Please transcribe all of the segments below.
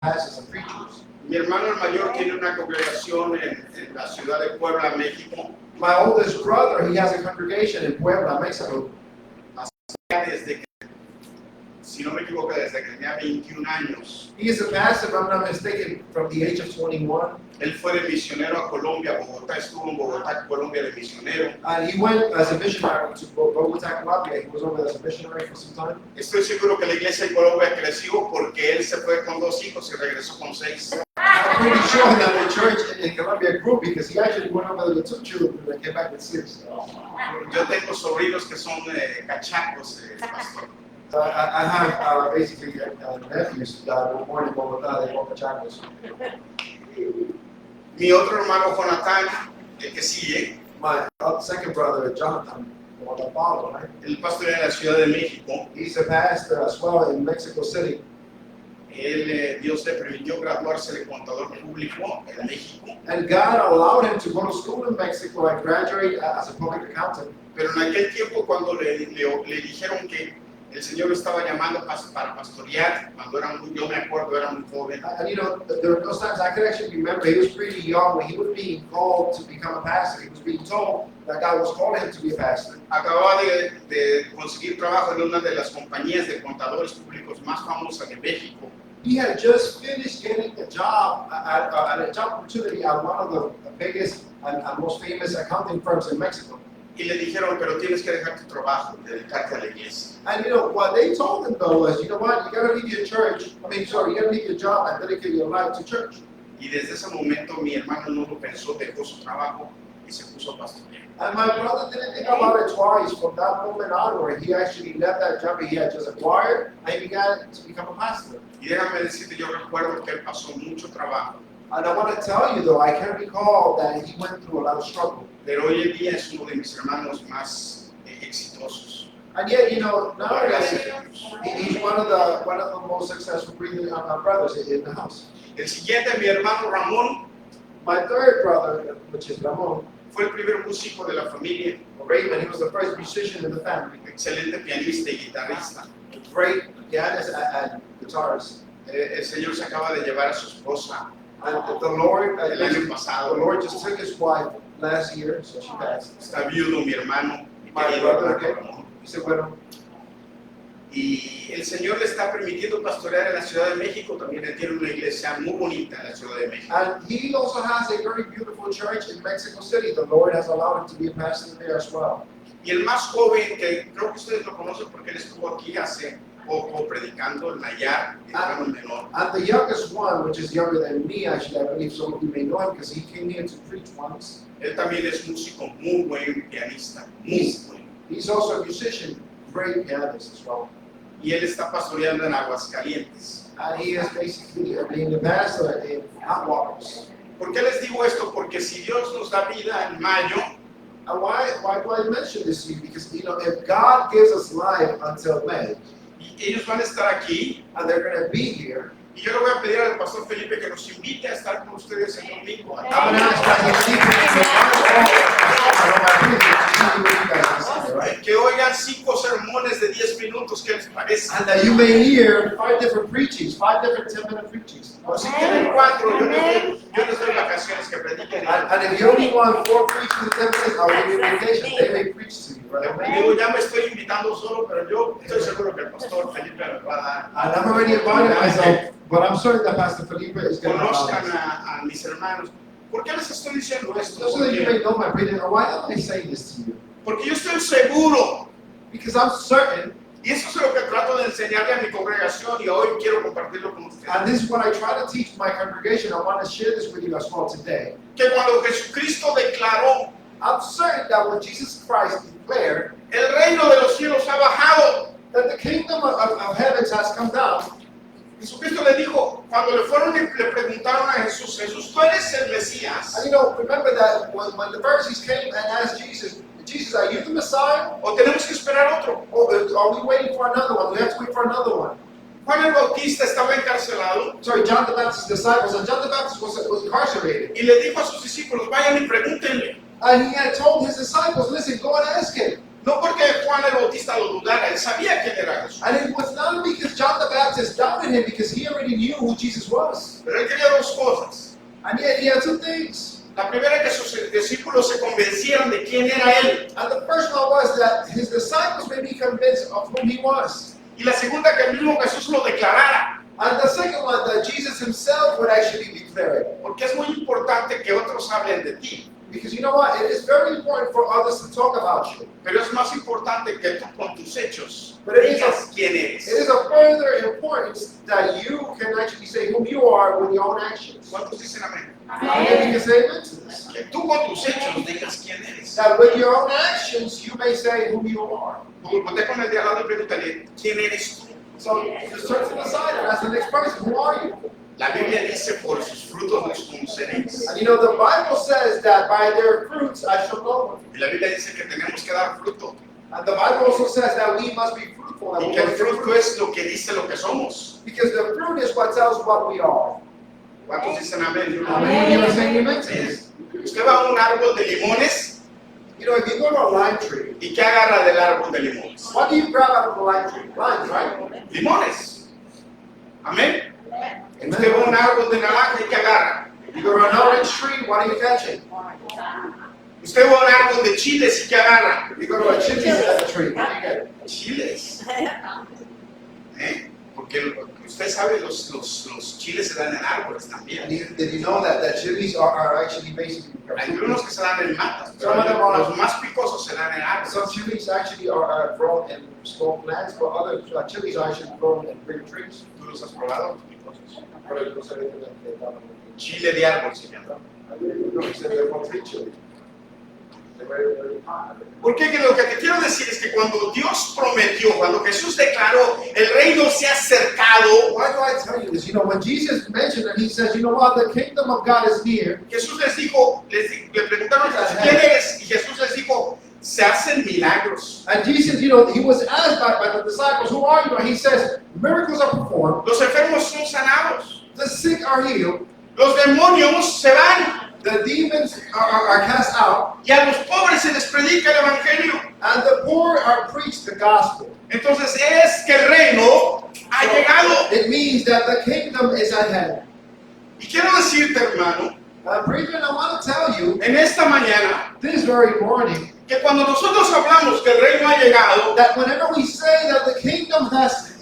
pastors and preachers. Mi hermano el mayor tiene una congregación en la ciudad de Puebla, México. My oldest brother, he has a congregation in Puebla, Mexico. Desde que, si no me equivoco, desde que tenía 21 años. He is a pastor, if I'm not mistaken, from the age of 21. Él fue de misionero a Colombia, Bogotá, estuvo en Bogotá, Colombia de misionero. And he went as a missionary to Bogotá, Colombia. He was over as a missionary for some time. Estoy seguro que la iglesia en Colombia creció porque él se fue con 2 hijos y regresó con 6. I'm pretty sure that the church in Colombia grew because he actually went over with 2 children and came back with 6. Yo tengo sobrinos que son cachacos, pastor. I have basically nephews that were born in Bogotá, they Boca Chacos. Mi otro hermano Jonathan, el que sigue, My second brother, Jonathan, Pablo, right? él pastorea en la Ciudad de México. He's a pastor as well in Mexico City. Él, Dios le permitió graduarse de contador público en México. And God allowed him to go to school in Mexico and graduate as a public accountant. Pero en aquel tiempo cuando le dijeron que el Señor lo estaba llamando para pastorear, cuando era yo me acuerdo, era muy joven. And you know, there were those times I could actually remember he was pretty young when he was being called to become a pastor. He was being told that God was calling him to be a pastor. Acababa de conseguir trabajo en una de las compañías de contadores públicos más famosas de México. He had just finished getting a job, a job opportunity at one of the biggest and most famous accounting firms in Mexico. Y le dijeron, pero tienes que dejar tu trabajo y dedicarte a la iglesia. And you know, what they told him though was, you know what, you gotta leave your church, you gotta leave your job and dedicate your life to church. Y desde ese momento mi hermano no lo pensó, dejó su trabajo y se puso a pastorear. And my brother didn't think about it twice. From that moment onward, he actually left that job he had just acquired and he began to become a pastor. Y déjame decirte, yo recuerdo que él pasó mucho trabajo. And I want to tell you though, I can recall that he went through a lot of struggle. Pero hoy en día es uno de mis hermanos más exitosos. And yet, you know, nowadays he's one of the most successful brothers in the house. El siguiente, mi hermano Ramón, My third brother, which is Ramon, fue el primer músico de la familia, Raymond, he was the first musician in the family. excelente pianista y guitarrista. Great pianist and guitarist. El Señor se acaba de llevar a su esposa And the Lord, el año pasado. the Lord just took his wife last year, so she passed. Está viudo mi hermano, mi My querido brother, hermano okay. Ramón. He said, bueno, Y el Señor le está permitiendo pastorear en la Ciudad de México. También él tiene una iglesia muy bonita en la Ciudad de México. and he also has a very beautiful church in Mexico City. The Lord has allowed him to be a pastor there as well. Y el más joven, que creo que ustedes lo conocen porque él estuvo aquí hace poco predicando en Nayar, mi hermano menor. And the youngest one, which is younger than me, actually, I believe some of you may know him because he came here to preach once. Él también es músico, muy buen pianista, muy bueno. He's also a musician, great pianist as well. Y él está pastoreando en Aguascalientes. And he is basically being the pastor in Hot Waters. ¿Por qué les digo esto? Porque si Dios nos da vida en mayo, And why do I mention this to you? Because, you know, if God gives us life until May, y ellos van a estar aquí, and they're going to be here, y yo le voy a pedir al pastor Felipe que nos invite a estar con ustedes el domingo. I'm going to ask Pastor Steve Que oigan 5 sermones de 10 minutos, ¿qué les parece? and that you may hear 5 different preachings, 5 different 10-minute preachings. O si tienen 4, yo les doy vacaciones que prediquen. And if you only want 4 preachings in 10 minutes, I'll give you a vacation. They may preach to you, brother. Yo ya me estoy invitando solo, pero yo estoy seguro que el pastor Felipe me va a dar. And I'm already invited myself, but I'm certain that Pastor Felipe is going to Conozcan allow us. a mis hermanos. ¿Por qué les estoy diciendo esto? Just so that you may know my breathing, why am I saying this to you? Porque yo estoy seguro, Because I'm certain, y eso es lo que trato de enseñarle a mi congregación y hoy quiero compartirlo con ustedes, and this is what I try to teach my congregation. I want to share this with you as well today. que cuando Jesucristo declaró, I'm certain that when Jesus Christ declared el reino de los cielos ha bajado, that the kingdom of heavens has come down, Jesucristo le dijo, cuando le fueron y le preguntaron a Jesús, Jesús, ¿tú eres el Mesías? and you know, remember that when the Pharisees came and asked Jesus, Jesus, are you the Messiah? ¿O tenemos que esperar otro? Or are we waiting for another one? We have to wait for another one. Juan el Bautista estaba encarcelado Sorry, John the Baptist's disciples, and John the Baptist was incarcerated. y le dijo a sus discípulos, vayan y pregúntenle. And he had told his disciples, listen, go and ask him. No porque Juan el Bautista lo dudara, él sabía quién era Jesús. And it was not because John the Baptist doubted him, because he already knew who Jesus was. Pero él quería dos cosas. And yet he had two things. La primera, que sus discípulos se convencieran de quién era él. And the first one was that his disciples may be convinced of whom he was. Y la segunda, que el mismo Jesús lo declarara. And the second one, that Jesus himself would actually declare it. Porque es muy importante que otros hablen de ti. Because you know what? It is very important for others to talk about you. Pero es más importante que tú con tus hechos But it is digas quién eres. It is of further importance that you can actually say whom you are with your own actions. ¿Cuántos dicen amén? And then you can say amen to this. Que tú con tus hechos digas quién eres. That with your own actions, you may say whom you are. Voltea con el de al lado y pregúntale, ¿quién eres tú? So just turn to the side and ask the next person, who are you? La Biblia dice, por sus frutos los conoceréis. And you know, the Bible says that by their fruits I shall know them. Y la Biblia dice que tenemos que dar fruto. And the Bible also says that we must be fruitful. And Y we que el must be fruto es lo que dice lo que somos. because the fruit is what tells what we are. ¿Cuántos dicen amén? Amen. You are saying amen to this. Usted va a un árbol de limones, You know, if you go to a lime tree, ¿y qué agarra del árbol de limones? what do you grab out of the lime tree? Limes, right? Limones. Amén. Usted va a un árbol de naranja, ¿y qué agarra? You go to an orange tree, what are you catching? Usted va a un árbol de chiles, ¿y qué agarra? You go to a chili tree, what do you get? Chiles. Porque usted sabe, los chiles se dan en árboles And también. did you know that chilies are actually basically Hay unos que se dan en matas, pero Some of them are- los más picosos se dan en some árboles. chilies actually are grown in small plants, but other chilies are actually grown in bigger trees. ¿Tú los has probado? Picosos. Pero no sé de qué Chile de árbol se llama. they're more tree chili. They're very hot. Porque lo que te quiero decir es que cuando Dios prometió, cuando Jesús declaró, el reino se ha acercado, Why do I tell you this? You know, when Jesus mentioned it, he says, you know what, the kingdom of God is near. Jesús les dijo, le preguntaron, ¿quién eres? Y Jesús les dijo, se hacen milagros. And Jesus, you know, he was asked by the disciples, who are you? And he says, miracles are performed, Los enfermos son sanados. the sick are healed, Los demonios se van. the demons are cast out, Y a los pobres se les predica el evangelio. and the poor are preached the gospel. Entonces es que el reino ha So, llegado. it means that the kingdom is at hand. Y quiero decirte, hermano, Brethren, I want to tell you en esta mañana, this very morning que cuando nosotros hablamos que el reino ha llegado, that whenever we say that the kingdom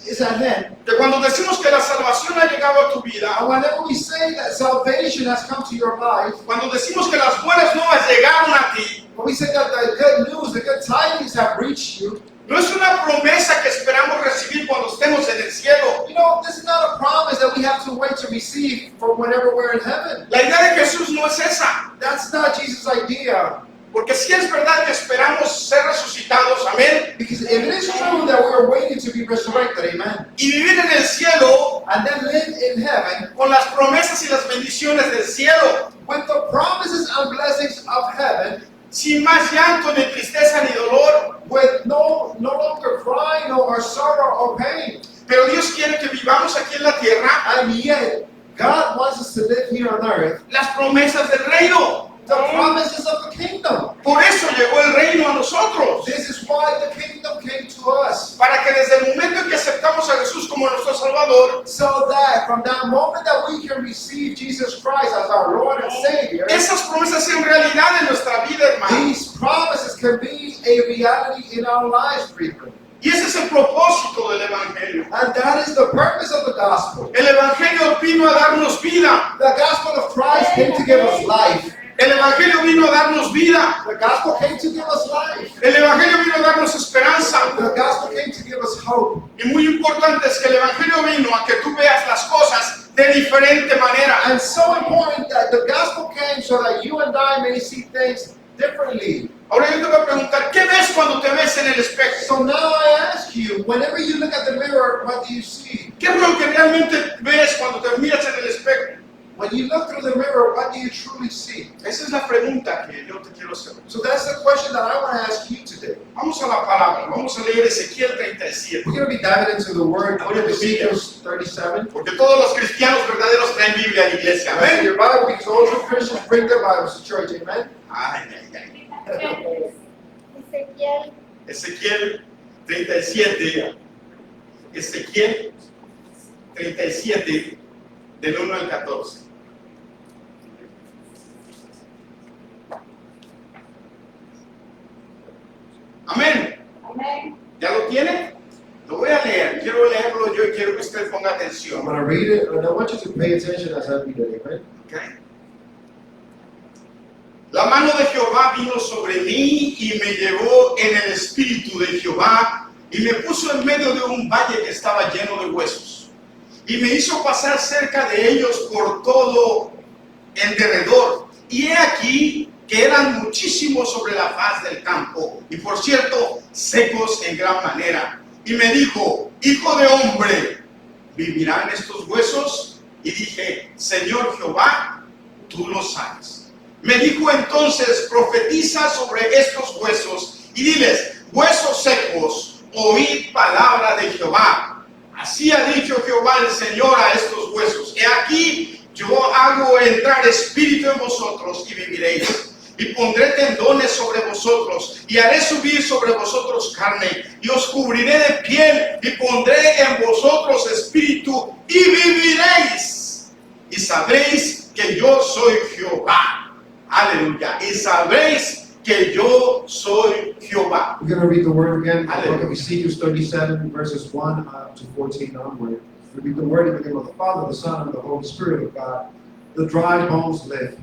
is at hand, que cuando decimos que la salvación ha llegado a tu vida, and whenever we say that salvation has come to your life, cuando decimos que las buenas nuevas llegaron a ti, when we say that the good news, the good tidings have reached you, no es una promesa que esperamos recibir cuando estemos en el cielo. you know, this is not a promise that we have to wait to receive for whenever we're in heaven. La idea de Jesús no es esa. That's not Jesus' idea. Porque si es verdad que esperamos ser resucitados, amén, Because if it is true that we are waiting to be resurrected, amen, y vivir en el cielo and then live in heaven con las promesas y las bendiciones del cielo, with the promises and blessings of heaven, sin más llanto, ni tristeza, ni dolor. with no longer crying or sorrow or pain. Pero Dios quiere que vivamos aquí en la tierra And yet, God wants us to live here on earth las promesas del reino. the promises of the kingdom. Por eso llegó el reino a nosotros. This is why the kingdom came to us. Para que desde el momento en que aceptamos a Jesús como nuestro Salvador, So that from that moment that we can receive Jesus Christ as our Lord and Savior, esas promesas sean realidad en nuestra vida, hermano. these promises can be a reality in our lives, brethren. Y ese es el propósito del Evangelio. And that is the purpose of the gospel. El Evangelio vino a darnos vida. The gospel of Christ came to give us life. El Evangelio vino a darnos vida. The gospel came to give us life. El Evangelio vino a darnos esperanza. The gospel came to give us hope. Y muy importante es que el Evangelio vino a que tú veas las cosas de diferente manera. And so important that the gospel came so that you and I may see things differently. Ahora yo te voy a preguntar, ¿qué ves cuando te ves en el espejo? So now I ask you, whenever you look at the mirror, what do you see? ¿Qué es lo que realmente ves cuando te miras en el espejo? When you look through the mirror, what do you truly see? Esa es la pregunta que yo te quiero hacer. So that's the question that I want to ask you today. Vamos a la palabra, vamos a leer Ezequiel 37. We're going to be diving into the word Ahora tu Biblia. Ezekiel 37. Porque todos los cristianos verdaderos traen Biblia a la iglesia. That's in Amén. your Bible because all true Christians bring their Bibles to church. Amen. Ay, ay, ay. Ezequiel Ezequiel 37, Ezequiel 37, del 1 al 14. Amén. Amén. ¿Ya lo tiene? Lo voy a leer. Quiero leerlo yo y quiero que usted ponga I'm atención. going to read it, and I want you to pay attention as I read it, amen? Okay. La mano de Jehová vino sobre mí y me llevó en el espíritu de Jehová y me puso en medio de un valle que estaba lleno de huesos. Y me hizo pasar cerca de ellos por todo en derredor. Y he aquí que eran muchísimos sobre la faz del campo, y por cierto, secos en gran manera. Y me dijo: hijo de hombre, ¿vivirán estos huesos? Y dije: Señor Jehová, tú lo sabes. Me dijo entonces: profetiza sobre estos huesos y diles: huesos secos, oíd palabra de Jehová. Así ha dicho Jehová el Señor a estos huesos: he aquí, yo hago entrar espíritu en vosotros y viviréis. Y pondré tendones sobre vosotros, y haré subir sobre vosotros carne, y os cubriré de piel, y pondré en vosotros espíritu, y viviréis. Y sabréis que yo soy Jehová. Aleluya. Y sabréis que yo soy Jehová. We're going to read the word again. The book Hallelujah. of Ezekiel 37, verses 1 to 14 onward. We read the word in the name of the Father, the Son, and the Holy Spirit of God. The dry bones live.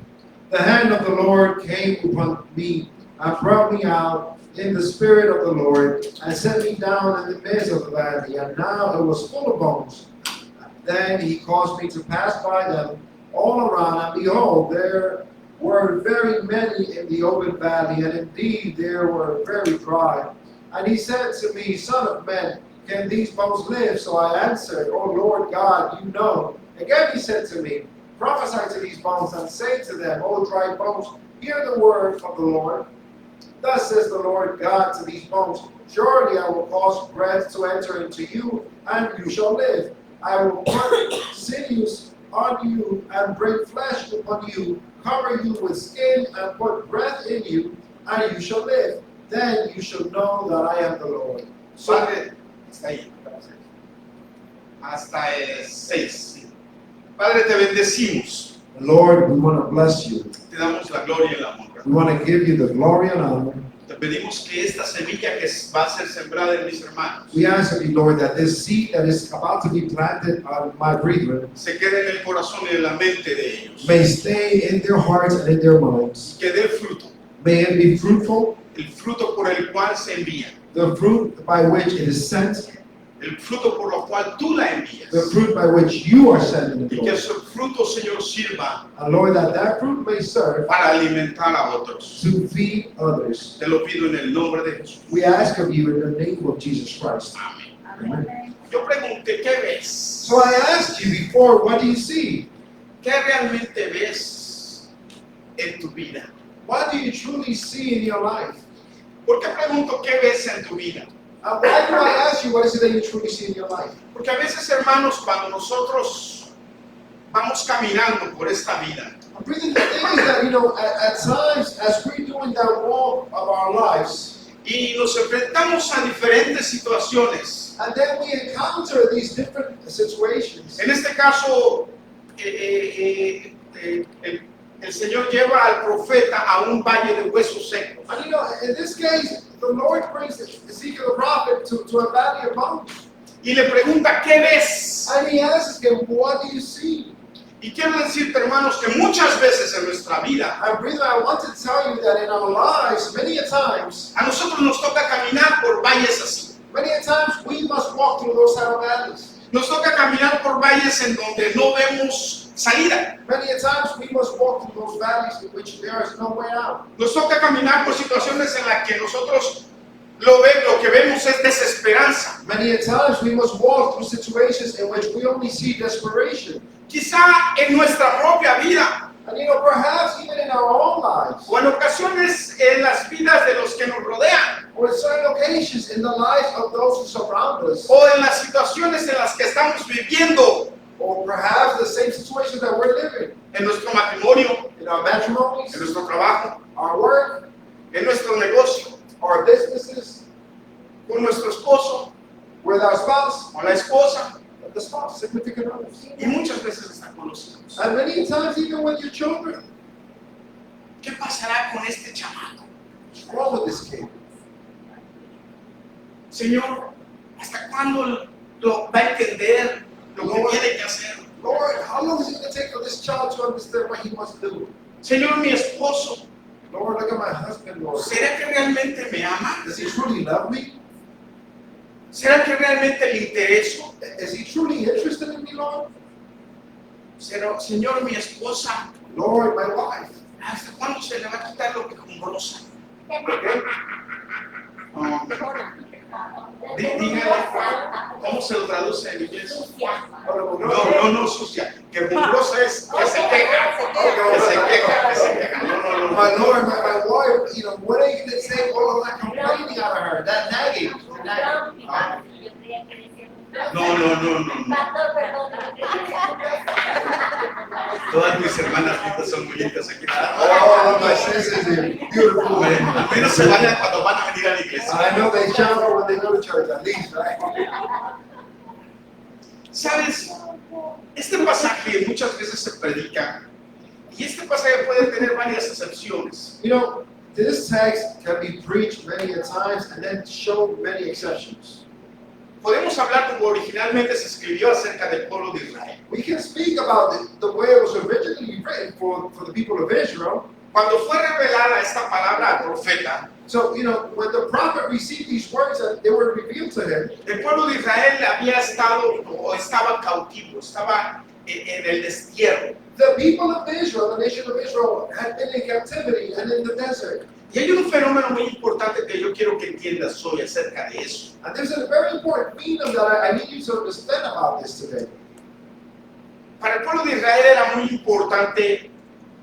The hand of the Lord came upon me and brought me out in the spirit of the Lord and set me down in the midst of the valley. And now it was full of bones. Then he caused me to pass by them all around, and behold, there were very many in the open valley, and indeed they were very dry. And he said to me, Son of man, can these bones live? So I answered, O Lord God, you know. Again he said to me, prophesy to these bones and say to them, O dry bones, hear the word of the Lord. Thus says the Lord God to these bones, surely I will cause breath to enter into you, and you shall live. I will put sinews on you and bring flesh upon you, cover you with skin and put breath in you, and you shall live. Then you shall know that I am the Lord. So, Padre, hasta ahí. Hasta el 6. Padre, te bendecimos. Lord, we want to bless you. Te damos la gloria y la honra. We want to give you the glory and honor. Te pedimos que esta semilla que va a ser sembrada en mis hermanos We ask of you, Lord, that this seed that is about to be planted on my brethren se quede en el corazón y en la mente de ellos. may stay in their hearts and in their minds. Que dé fruto. May it be fruitful, El fruto por el cual se envía. the fruit by which it is sent, El fruto por lo cual tú la envías. the fruit by which you are sending it, Y que Lord. ese fruto, Señor, sirva And Lord, that fruit may serve para alimentar a otros. to feed others. Te lo pido en el nombre de Jesús. We ask of you in the name of Jesus Christ. Amén. Amén. Yo pregunté, ¿qué ves? So I asked you before, what do you see? ¿Qué realmente ves en tu vida? What do you truly see in your life? ¿Por qué pregunto qué ves en tu vida? And why do I ask you, what is it that you truly see in your life? Porque a veces, hermanos, cuando nosotros vamos caminando por esta vida, Really, the thing is that, at times, as we're doing that walk of our lives, y nos enfrentamos a diferentes situaciones. and then we encounter these different situations. En este caso, el Señor lleva al profeta a un valle de huesos secos. And in this case, the Lord brings Ezekiel the prophet to a valley of bones. Y le pregunta, ¿qué ves? And he asks him, what do you see? Y quiero decirte, hermanos, que muchas veces en nuestra vida, And brother, I want to tell you that in our lives, many a times a nosotros nos toca caminar por valles así. we must walk through those kind of valleys. Nos toca caminar por valles en donde no vemos salida. Many a times we must walk through those valleys in which there is no way out. Nos toca caminar por situaciones en las que nosotros lo que vemos es desesperanza. Many a times we must walk through situations in which we only see desperation. Quizá en nuestra propia vida And perhaps even in our own lives, o en ocasiones en las vidas de los que nos rodean or in certain occasions in the lives of those who surround us, o en las situaciones en las que estamos viviendo or perhaps the same situations that we're living en nuestro matrimonio, in our matrimonies, en nuestro trabajo, our work, en nuestro negocio. our businesses. And many times even with your children. ¿Qué pasará con este chamaco? What's wrong with this kid? Señor, ¿hasta cuándo lo va a entender lo que tiene que hacer? Lord, how long is it going to take for this child to understand what he must do? Señor, mi esposo, Lord, look at my husband, Lord. ¿será que realmente me ama? Does he truly love me? ¿Será que realmente le intereso? Is he truly interested in me, Lord? Señor, mi esposa, Lord, my wife. ¿hasta cuándo se le va a quitar lo quejumbrosa? Okay? Dígale, ¿cómo se lo traduce en inglés? No, sucia. Quejumbrosa es que se queja. Que se queja. No. My Lord, my wife, what are you going to say? All of that complaining out of her, that nagging. No. Todas mis hermanas lindas son muy lindas aquí. All of my sisters are beautiful. Al menos se bañan cuando van a venir a la iglesia. I know they shower when they go to church, at least, right? ¿Sabes? Este pasaje muchas veces se predica y este pasaje puede tener varias excepciones. This text can be preached many a times and then show many exceptions. Podemos hablar como originalmente se escribió acerca del pueblo de Israel. We can speak about the way it was originally written for the people of Israel. Cuando fue revelada esta palabra al profeta, So, when the prophet received these words and they were revealed to him, el pueblo de Israel había estado o estaba cautivo, estaba en el destierro. the people of Israel, the nation of Israel, had been in captivity and in the desert. Y hay un fenómeno muy importante que yo quiero que entiendas hoy acerca de eso. And there's a very important phenomenon that I need you to understand about this today. Para el pueblo de Israel era muy importante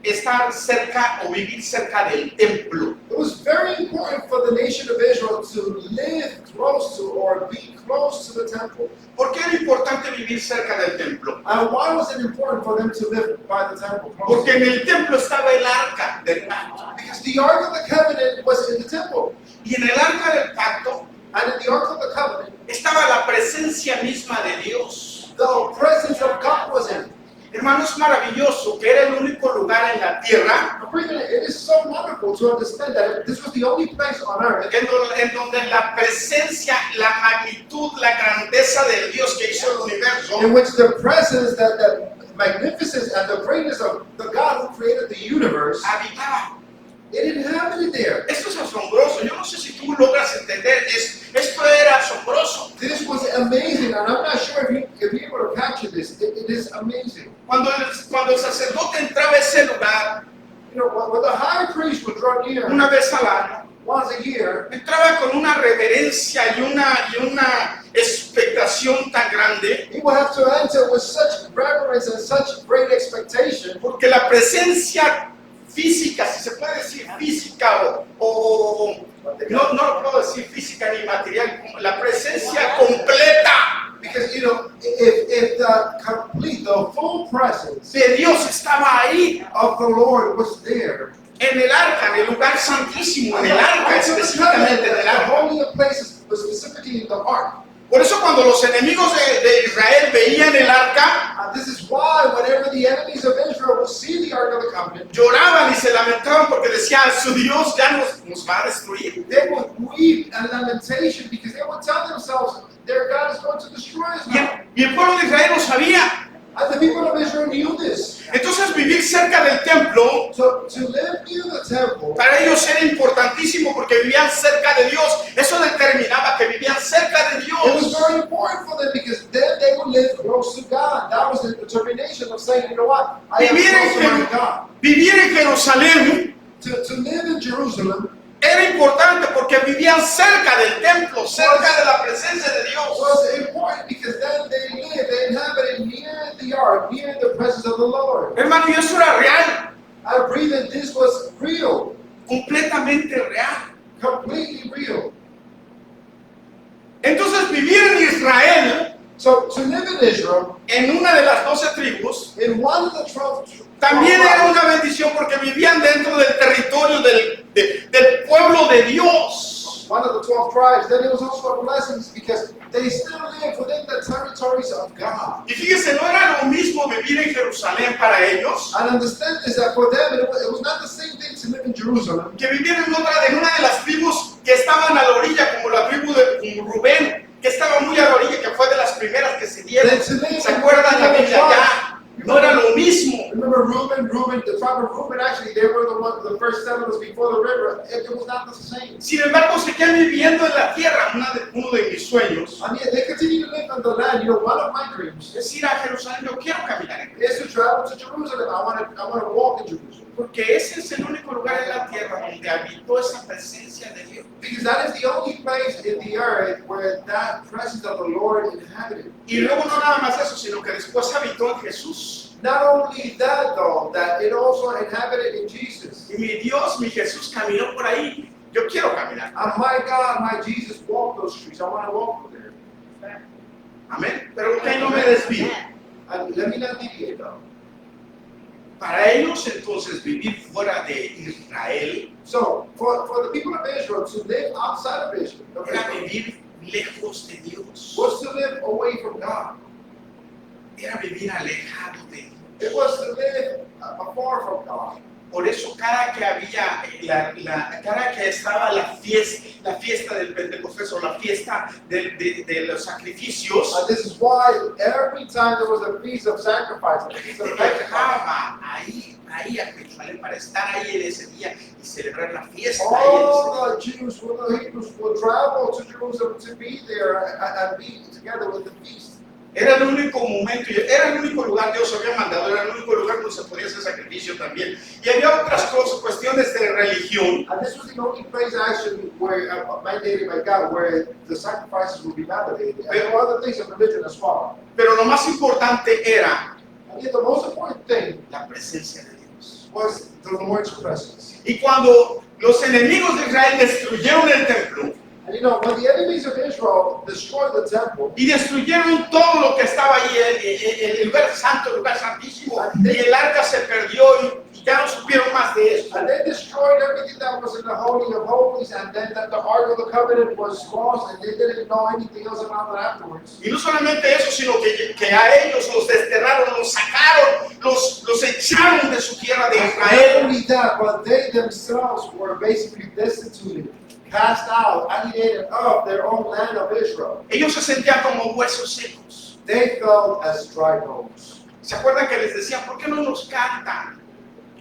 estar cerca o vivir cerca del templo. It was very important for the nation of Israel to live close to or be close to the temple. ¿Por qué era importante vivir cerca del templo? And why was it important for them to live by the temple? Porque en el templo estaba el arca del pacto. Because the Ark of the Covenant was in the temple. Y en el arca del pacto And in the Ark of the Covenant, estaba la presencia misma de Dios. the presence of God was in it. Hermano, es maravilloso que era el único lugar en la tierra It is so wonderful to understand that this was the only place on earth en donde la presencia, la magnitud, la grandeza del Dios que hizo el universo in which the presence, the magnificence and the greatness of the God who created the universe, habitaba. it inhabited there. Esto es asombroso. Yo no sé si tú logras entender. Esto era asombroso. This was amazing, and I'm not sure if you're able to capture this. It is amazing. Cuando el sacerdote entraba a ese lugar, When the high priest would draw near una vez al año, once a year, entraba con una reverencia y una expectación tan grande, he would have to enter with such reverence and such great expectation, porque la presencia física, si se puede decir física o no lo puedo decir física ni material, la presencia completa because if the full presence de Dios estaba ahí of the Lord was there, en el arca, en el lugar santísimo, en el arca, específicamente en el the arca. holy of places, but specifically in the ark. Por eso cuando los enemigos de Israel veían el arca, And this is why whenever the enemies of Israel would see the Ark of the Covenant, lloraban y se lamentaban porque decían, su Dios ya nos va a destruir. they would weep and lamentation because they would tell themselves their God is going to destroy us now. Y el pueblo de Israel lo sabía. And the people of Israel knew this. Entonces vivir cerca del templo To live near the temple, para ellos era importantísimo porque vivían cerca de Dios. Eso determinaba que vivían cerca de it was Dios. very important for them because then they would live close to God. That was the determination of saying, you know what, I am close to my God. Vivir en Jerusalén To live in Jerusalem era importante porque vivían cerca del templo, cerca de la presencia de Dios. was important because then they inhabited near the ark, near the presence of the Lord. Hermano, y eso era real, I believe that this was real, completamente real. completely real. Entonces vivir en Israel, So to live in Israel, en una de las 12 tribus, in one of the 12 también era tribes, una bendición porque vivían dentro del territorio del pueblo de Dios. one of the 12 tribes, then it was also a blessing because they still live within the territories of God. Y fíjese, no era lo mismo vivir en Jerusalén para ellos And understand this, that for them it was not the same thing to live in Jerusalem que vivir en una de las tribus que estaban a la orilla, como la tribu de como Rubén, que estaba muy a la orilla, que fue de las primeras que se dieron. ¿Se acuerdan la Biblia ya? No era lo mismo. Remember Reuben, the tribe of Reuben, actually, they were the first settlers before the river. It was not the same. Sin embargo, seguían viviendo en la tierra. Uno de mis sueños I mean, they continue to live on the land. You know, one of my dreams es ir a Jerusalén. Yo quiero caminar en is to travel to Jerusalem. I want to walk in Jerusalem. porque ese es el único lugar en la tierra donde habitó esa presencia de Dios. Because that is the only place in the earth where that presence of the Lord inhabited. Y luego no nada más eso, sino que después habitó en Jesús. Not only that, though, that it also inhabited in Jesus. Y mi Dios, mi Jesús caminó por ahí. Yo quiero caminar. And my God, my Jesus walked those streets. I want to walk there. Amén. Pero que no me desvío. And let me not deviate, though. Para ellos entonces vivir fuera de Israel So, for the people of Israel to live outside of Israel era vivir lejos de Dios. was to live away from God. Era vivir alejado de Dios. It was to live afar from God. Por eso cada que había, cada que estaba la fiesta del Pentecostés o la fiesta de los sacrificios, And this is why every time there was a feast of sacrifice, a feast of sacrifice, viajaba ahí a Jerusalén para estar ahí en ese día y celebrar la fiesta. Ahí en ese día. all the Jews, the Hebrews would travel to Jerusalem to be there and be together with the feast. Era el único momento, era el único lugar, Dios había mandado, era el único lugar donde se podía hacer sacrificio también. Y había otras cosas, cuestiones de religión, And this was the only place actually where mandated by God, where the sacrifices would be validated. And there were other things of religion as well. pero lo más importante era And yet the most important thing la presencia de Dios. was the Lord's presence. Y cuando los enemigos de Israel destruyeron el templo And you know, when the enemies of Israel destroyed the temple, y destruyeron todo lo que estaba ahí, el lugar santo, el lugar santísimo, y el arca se perdió y ya no supieron más de eso. and they destroyed everything that was in the Holy of Holies, and then that the Ark of the Covenant was lost, and they didn't know anything else about it afterwards. Y no solamente eso, sino que a ellos los desterraron, los sacaron, los echaron de su tierra de Not Israel. only that, but they themselves were basically destituted, cast out, alienated of their own land of Israel. Ellos se sentían como huesos secos. They felt as dry bones. ¿Se acuerdan que les decían, por qué no nos cantan?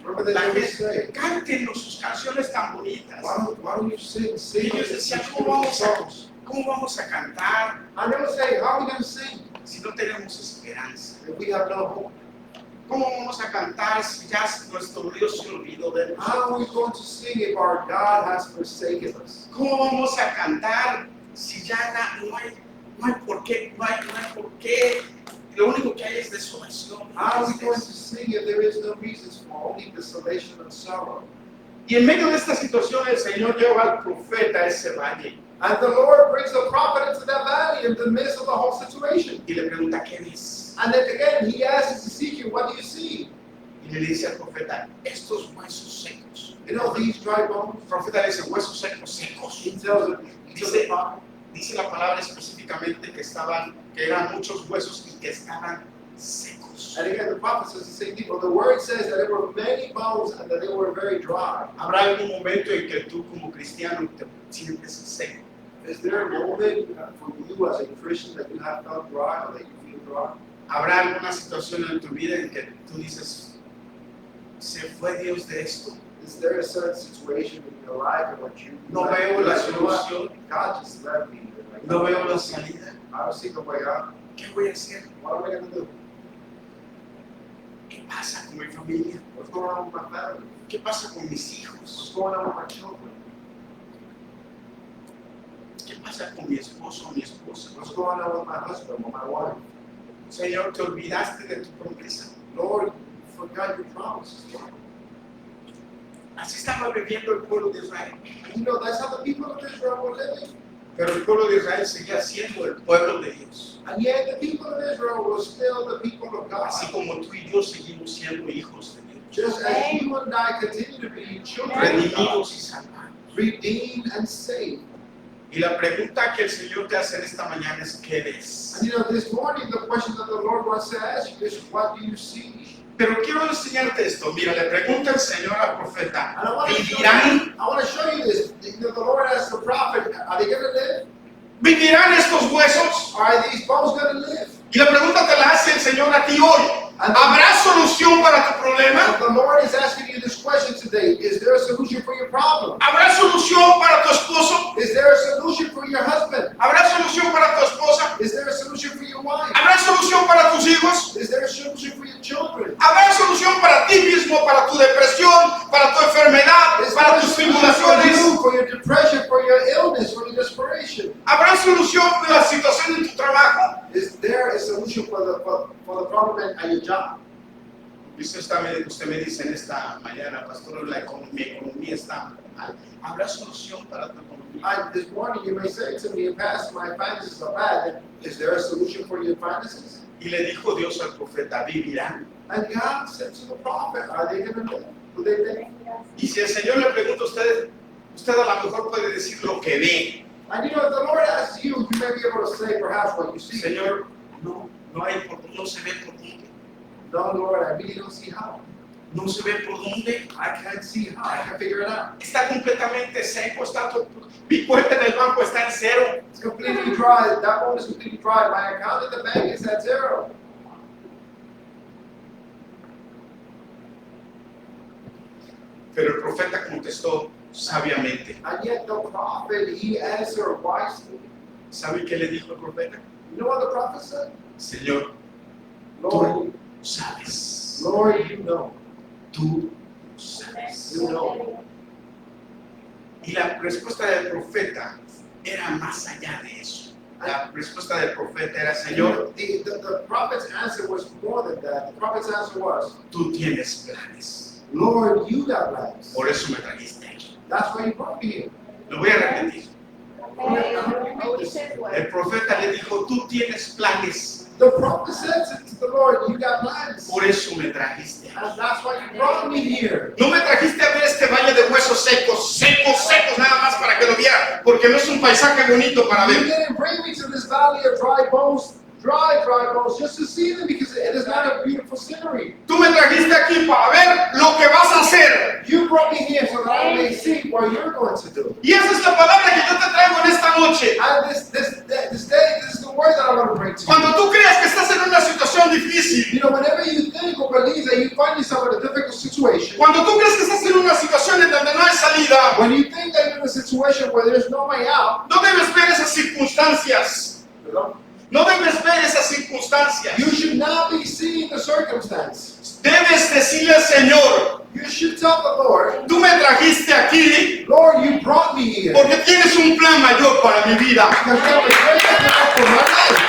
Remember they La would gente, say, cántenos sus canciones tan bonitas. why don't you sing Y ellos decían, songs? ¿cómo vamos a cantar And they would say, how are we going to sing si no tenemos esperanza? if we have no hope? ¿Cómo vamos a cantar si ya nuestro Dios se olvidó de How are we nosotros? going to sing if our God has forsaken us? ¿Cómo vamos a cantar si ya no hay por qué? No hay por qué. Lo único que hay es desolación. How are we going to sing if there is no reasons for only desolation and sorrow? Y en medio de esta situación el Señor lleva al profeta a ese valle And the Lord brings the prophet into that valley in the midst of the whole situation. y le pregunta, ¿qué ves? And then again, he asks Ezekiel, what do you see? Y le dice al profeta, estos huesos secos. You know, these dry bones? El profeta le dice, huesos secos, secos. He tells the prophet. Dice la palabra específicamente que eran muchos huesos y que estaban secos. And again, the prophet says the same thing. But the word says that there were many bones and that they were very dry. Habrá algún momento en que tú como cristiano te sientes seco. Is there a moment for you as a Christian that you have felt dry or that you feel dry? Habrá alguna situación en tu vida en que tú dices, se fue Dios de esto. Is there a certain situation in your life in which you No veo la solución, God just left me. Like, no veo la salida. I don't see the way out. ¿Qué voy a hacer? What am I going to do? ¿Qué pasa con mi familia? What's going on with my family? ¿Qué pasa con mis What's hijos? going on with my children? ¿Qué pasa con mi esposo o mi esposa? What's going on with my husband or my wife? Señor, te olvidaste de tu promesa. Lord, you forgot your promises. Lord. Así estaba viviendo el pueblo de Israel. You know, that's how the people of Israel were living. Pero el pueblo de Israel seguía siendo el pueblo de Dios. And yet the people of Israel were still the people of God. Así como tú y yo seguimos siendo hijos de Dios. Just as you and I continue to be children of God, Redimidos y salvados. redeemed and saved. Y la pregunta que el Señor te hace en esta mañana es, ¿qué ves? And you know, this morning the question that the Lord wants to ask you is, what do you see? Pero quiero enseñarte esto. Mira, le pregunta el Señor al profeta, And I want to show you this. You know, the Lord asked the prophet, are they going to live? ¿vivirán estos huesos? Are these bones going to live? Y la pregunta te la hace el Señor a ti hoy. ¿Habrá solución para tu problema? The Lord is asking you this question today. Is there a solution for your problem? ¿Habrá solución para tu esposo? Is there a solution for your husband? ¿Habrá solución para tu esposa? Is there a solution for your wife? ¿Habrá solución para tus hijos? Is there a solution for your children? ¿Habrá solución para ti mismo, para tu depresión, para tu enfermedad, Is para there a tus solution for tribulaciones? you, for your depression, for your illness, for your desperation? ¿Habrá solución para la situación en tu trabajo? Is there a solution for the problem at your job? Usted me dice en esta mañana, pastor, mi economía está mal. ¿Habrá solución para tu economía? This morning you may say to me, Pastor, my finances are bad. Is there a solution for your finances? Y le dijo Dios al profeta, vivirán. And God said to the prophet, are they going to live? Will they live? Y si el Señor le pregunta a usted a lo mejor puede decir lo que ve. And you know, if the Lord asks you, you may be able to say perhaps what you see. Señor, no se ve por dónde. No, Lord, I really don't see how. No se ve por dónde. I can't see how. I can't figure it out. Está completamente seco, mi cuenta en el banco está en cero. It's completely dry. That one is completely dry. My account in the bank is at zero. Pero el profeta contestó sabiamente. And yet the prophet, he answered wisely. ¿Sabe qué le dijo el profeta? You know what the prophet said? Señor, Lord, sabes. Lord, you know. Tú sabes. You know. Y la respuesta del profeta era más allá de eso. La respuesta del profeta era, Señor, The prophet's answer was more than that. The prophet's answer was, tú tienes planes. Lord, you got plans. Por eso me trajiste aquí. That's why you brought me here. Lo voy a repetir. Okay. El profeta le dijo, tú tienes planes. The prophet said to the Lord, you got plans. Por eso me trajiste aquí. And that's why you brought me here. No me trajiste a ver este valle de huesos secos, secos, nada más para que lo viera, porque no es un paisaje bonito para You ver. didn't bring me to this valley of dry bones, just to see them because it is not a beautiful scenery. Tú me trajiste aquí para ver lo que vas a hacer. You brought me here so that I may see what you're going to do. Y esa es la palabra que yo te traigo en esta noche. And this day, this is the word that I want to bring to you. Cuando tú creas que estás en una situación difícil, You know, whenever you think or believe that you find yourself in a difficult situation, cuando tú crees que estás en una situación en donde no hay salida, when you think that you're in a situation where there's no way out, no debes ver esas circunstancias. you know, No debes ver esas circunstancias. you should not be seeing the circumstance. Debes decirle al Señor, You should tell the Lord, tú me trajiste aquí Lord, you brought me here porque tienes un plan mayor para mi vida. because you have a great plan for my life.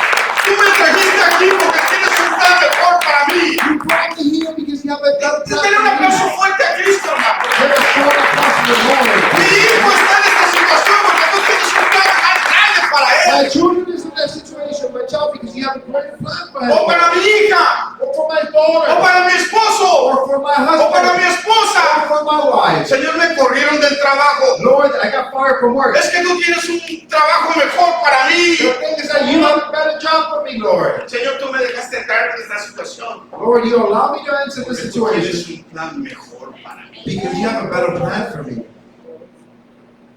Tú me trajiste aquí porque tienes un plan mejor para mí. You brought me here because you have a better plan Denle un for aplauso me. fuerte a Cristo, hermano. Let us show the possible Mi Lord. hijo está en esta situación porque tú tienes un plan más grande para My él. children is in that situation, my child, because you have a great plan for O para him. mi hija. Or for my O daughter. para mi esposo. Or for my O para mi husband. Or esposa. for my wife. Señor, me corrieron del trabajo. Lord, I got fired from work. Es que tú tienes un trabajo mejor para mí. The thing is that you have a better job for me, Lord. Señor, tú me dejaste entrar en esta situación. Lord, you allow me to enter Porque this tú tienes situation un plan mejor para mí. because you have a better plan for me.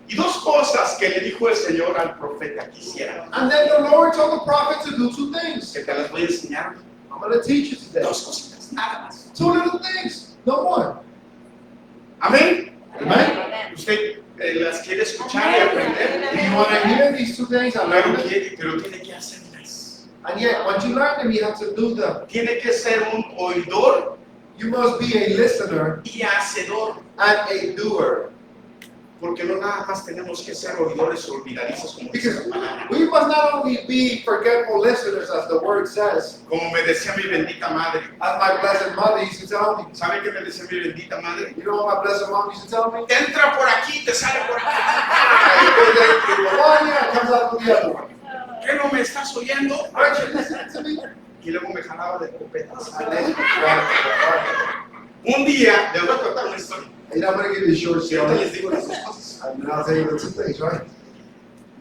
Y dos cosas que le dijo el Señor al profeta quisiera. And then the Lord told the prophet to do two things. Que te las voy a enseñar. I'm going to teach you today. Dos cositas, nada más. Two little things, no more. Amén. Amen? Usted las quiere escuchar y aprender. If you want to hear these two things, I learned it. Pero tiene que hacerlas. And yet, once you learn them, you have to do them. Tiene que ser un oidor You must be a listener y hacedor. and a doer. Porque no nada más tenemos que ser oidores olvidadizos como dice Because la palabra. we must not only be forgetful listeners, as the word says, Como me decía mi bendita madre. as my blessed mother used to tell me. ¿Sabe qué me decía mi bendita madre? You know what my blessed mom used to tell me? Entra por aquí, te sale por acá. One ear comes out of the other one. ¿Qué no me estás oyendo? Aren't you listening to me? Y luego me jalaba de copetas. And then, Un día, les voy a contar una historia. you know, I'm going to give you a short Y ahorita story. les digo las dos cosas. And then I'll tell you the two things, right?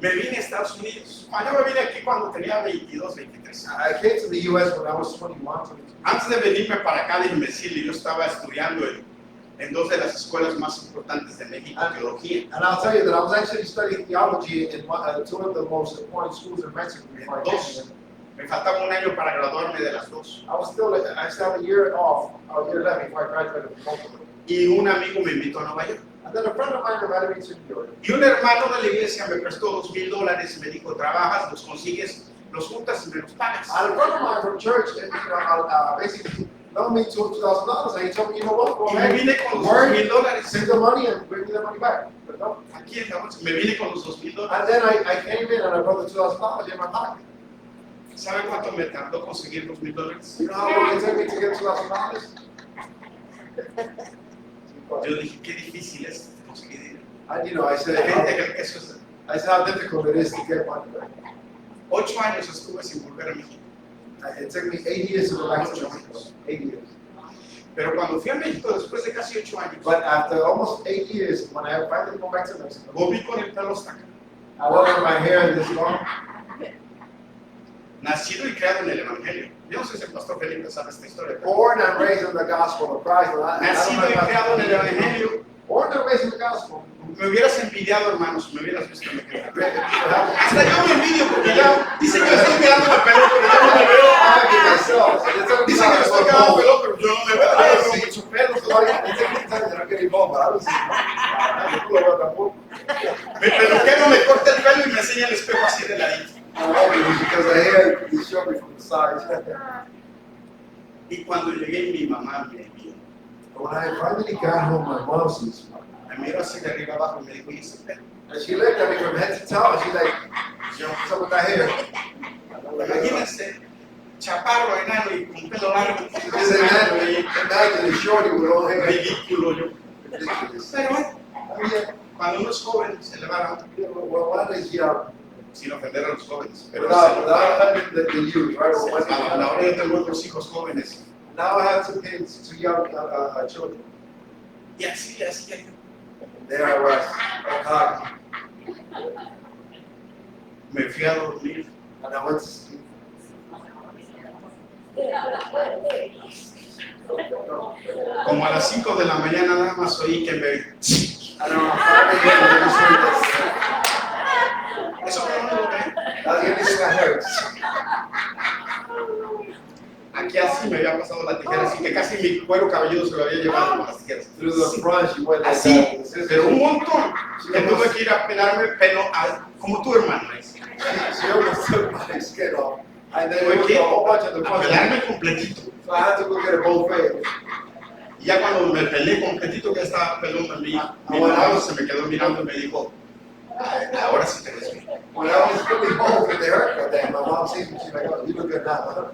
me vine a Estados Unidos. Yo me vine aquí cuando tenía 22, 23 años. I came to the U.S. when I was 21, 22. Antes de venirme para acá de imbécil, yo estaba estudiando en dos de las escuelas más importantes de México, teología. And I'll tell you that I was actually studying theology in two of the most important schools in Mexico before I came here. Me faltaba un año para graduarme de las dos. I still had a year off, a year left before I graduated from both of them. Y un amigo me invitó a Nueva York. And then a friend of mine invited me to New York. Y un hermano de la iglesia me prestó $2,000 y me dijo, trabajas, los consigues, los juntas y me los pagas. And a friend of mine from church, basically loaned me $2,000, and he told me, you know what, go Y me ahead, vine con los work, $2,000. save the money, and bring me the money back. But no. Aquí en la noche, me vine con los $2,000. And then I came in and I brought the $2,000 in my pocket. ¿Sabe cuánto me tardó conseguir $2,000? You know how long it took me to get $2,000? Yo dije, qué difícil es conseguir dinero. And I La said, gente cree que eso es. how difficult it is to get money back. 8 años estuve sin volver a México. It took me 8 years to go back to Mexico. 8 years. Pero cuando fui a México después de casi 8 años, But after almost 8 years, when I finally go back to Mexico, volví con el pelo hasta acá. I wanted my hair this long. Nacido y criado en el Evangelio. Yo no sé si el pastor Felipe sabe esta historia. Pero Born and raised in the gospel of Christ. nacido y criado en el Evangelio. Born and raised in the gospel. Me hubieras envidiado, hermanos, me hubieras visto en la cara. Hasta yo me envidio porque ya dicen que me estoy quedando de pelo, pero yo no me veo. Dicen que me estoy quedando pelo, pero yo no me veo. Yo tengo mucho pelo. Me peluquero, me corta el pelo y me enseña el espejo así de ladito. Because the hair is showing me from the sides. Y cuando llegué, mi mamá me vio. When I finally got home, my mom sees me. Me miró así de arriba abajo y me dijo, ¿y ese pelo? And she looked at me from head to toe, and she's like, what's up with that hair? Imagínense, chaparro, enano y con pelo largo. She said, imagine a shorty with long hair. Ridículo yo. Ridiculous. Pero bueno, I mean, cuando uno es joven, se le va well, one is young, sin ofender a los jóvenes. Pero without offending the youth, right? Well, one is a la hora young. yo tengo otros hijos jóvenes. Now I have two kids, two young children. Y así. There I was, cocky, Me fui a dormir. and I went to sleep. Como a las 5 de la mañana nada más oí que me... And around 5 a.m. Eso no lo ve. That's the only thing that hurts. Aquí así me había pasado la tijera, así que casi mi cuero cabelludo se lo había llevado con las tijeras. Through the front, she went like Así, that. The pero un scissors. montón. Que tuve que ir a pelarme el pelo como tu hermano. She almost took my skin off. And then Tuve it was que a whole bunch of the a front. pelarme completito. So I had to go get a both fade. Y ya cuando me pelé completito, que estaba pelón a mí, mi mamá se me quedó mirando y me dijo, "Ay, ahora sí te ves bien". When I was really old with the haircut, then my mom sees me, she's like, oh, you look good now.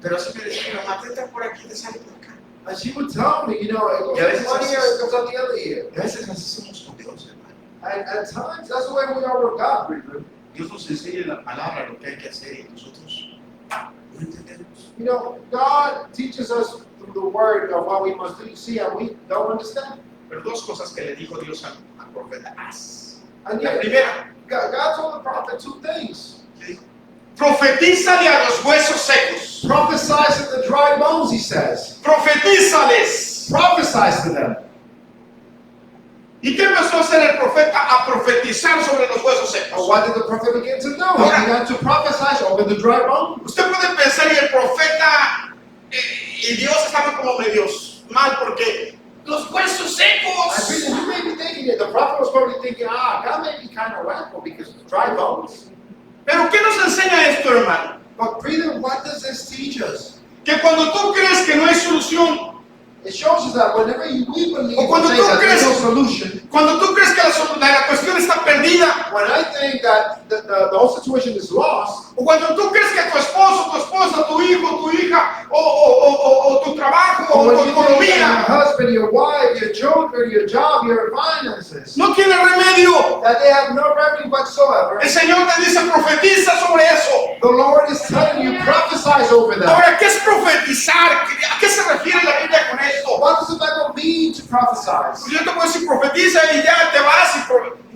Pero sí me decía, mamá, te entra por aquí, te sale por acá. And she would tell me, it goes Y a veces one así ear, es. it comes out the other ear. Y a veces así somos con Dios, hermano. And at times, that's the way we are with God, brethren. Dios nos enseña en la palabra lo que hay que hacer y nosotros no entendemos. God teaches us through the word of what we must do, see, and we don't understand. Pero dos cosas que le dijo Dios al profeta, haz. And La yet, primera, God told the prophet two things. le dijo, profetízale a los huesos secos. Prophesy to the dry bones, he says. Profetízales. Prophesy to them. ¿Y qué empezó a hacer el profeta? A profetizar sobre los huesos And secos. what did the prophet begin to do? He began to prophesy over the dry bones. Usted puede pensar que el profeta y Dios estaban como medios mal porque los huesos I secos. mean, you may be thinking that the prophet was probably thinking, God may be kind of radical because of the dry bones. Pero ¿qué nos enseña esto, hermano? But brethren, what does this teach us? Que cuando tú crees que no hay solución, It shows us that whenever we believe O cuando and tú say that there's no crees- solution, cuando tú crees que la cuestión está perdida, when I think that the whole situation is lost, o cuando tú crees que tu esposo, tu esposa, tu hijo, tu hija, o tu trabajo, or o when tu you think that your economía husband, your wife, your children, your job, your finances, no tiene remedio, that they have no remedy whatsoever, el Señor te dice profetiza sobre eso. the Lord is telling you, prophesy over them. Ahora, ¿qué es profetizar? ¿A qué se refiere la Biblia con esto? What does the Bible mean to prophesy? Yo te puedo decir profetiza y ya te vas y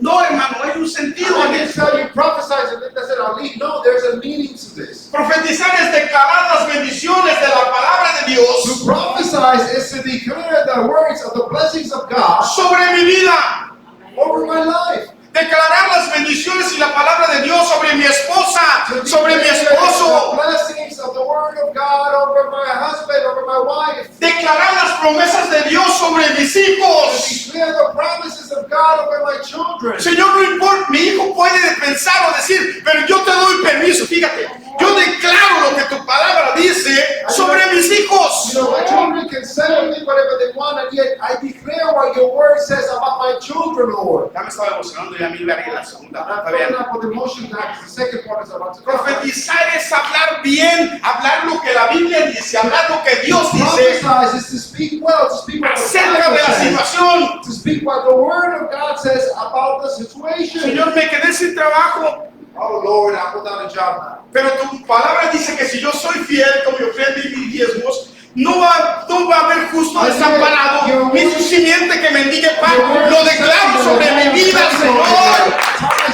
No, hermano, hay un sentido I en didn't esto. tell you prophesize and then that's it, I'll leave. No, there's a meaning to this. Profetizar es declarar las bendiciones de la palabra de To Dios prophesize is to declare the words of the blessings of God sobre mi vida. over my life. Declarar las bendiciones y la palabra de Dios sobre mi esposa, To sobre mi declare esposo. the blessings of the word of God over my husband, over my wife. Declarar las promesas de Dios sobre mis To hijos. declare the promises of God over my children. Señor, no importa, mi hijo puede pensar o decir, pero yo te doy permiso. Fíjate, yo declaro lo que tu palabra dice sobre mis hijos. You know, my children can say and think whatever they want, and yet I declare what your word says about my children, Lord. Ya me estaba emocionando y a mí me haría la segunda. And I'm Está bien. filling up with emotion now because the second part is about to come. Profetizar es hablar bien, hablar lo que la Biblia dice, hablar lo que Dios dice Prophesize is to speak well, to speak what the acerca Bible de la says, situación. to speak what the word of God says about the situation. Señor, me quedé sin trabajo, Oh Lord, I'm without a job now. pero tu palabra dice que si yo soy fiel, como yo ofrendo mis diezmos, no va a haber justo desamparado, ni su simiente que mendigue pan. Lo declaro sobre mi vida, Señor.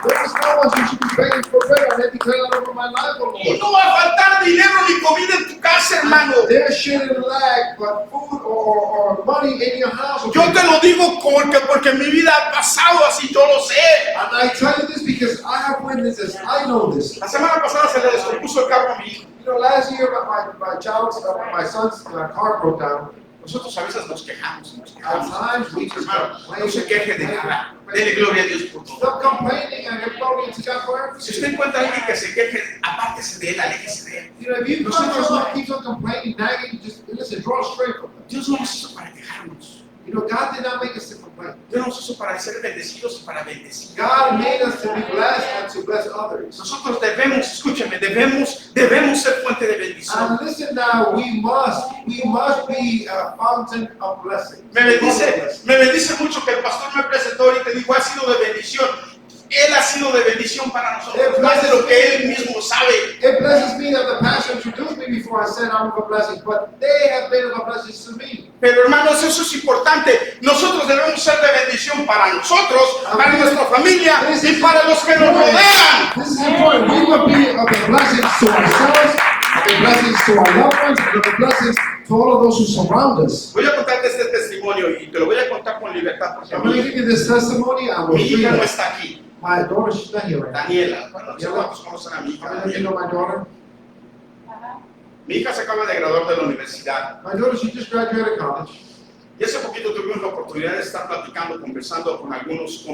There is no one who should be begging for bread, and I declare that over my life, O Y Lord. no va a faltar dinero ni comida en tu casa, hermano. There shouldn't lack but food or money in your house. Yo te lo digo porque mi vida ha pasado así, yo lo sé. And I tell you this because I have witnesses. I know this. La semana pasada se le descompuso el carro a mi hijo. You know, last year my son's car broke down. Nosotros a veces nos quejamos. At times we just Hermano, complain. no se queje de nada. Dele gloria a Dios por todo. Stop complaining and give glory to God for Si everything. usted encuentra a alguien que se queje, apártese de él, aléjese de él. You know, if you find someone who keeps on complaining, nagging, just listen, draw straight from them. Dios no nos hizo para quejarnos. You know, God did not make us to complain. Dios nos hizo para ser bendecidos y para bendecir. God made us to be blessed and to bless others. Nosotros escúcheme, debemos ser fuente de bendición. And listen now, we must be a fountain of blessing. Me bendice mucho que el pastor me presentó ahorita y dijo, ha sido de bendición. Él ha sido de bendición para nosotros, más de lo que él mismo sabe. It blesses me that the pastor introduced me before I said I'm a blessing, but they have been a blessing to me. Pero hermanos, eso es importante. Nosotros debemos ser de bendición para nosotros, para nuestra familia y para los que nos rodean. This is important. We will be of the blessings to ourselves, of the blessings to our loved ones, and of the blessings to all of those who surround us. Voy a contarte este testimonio y te lo voy a contar con libertad porque I'm going to give you this testimony. I will mi free hija no her. está aquí. My daughter, she's not here right now. Daniela, bueno, no sé cuántos conocen a mi hija. How many of you Daniela. know my daughter? Mi hija se acaba de graduar de la universidad My daughter, she just graduated college. y hace poquito tuvimos la oportunidad de estar platicando, conversando con algunos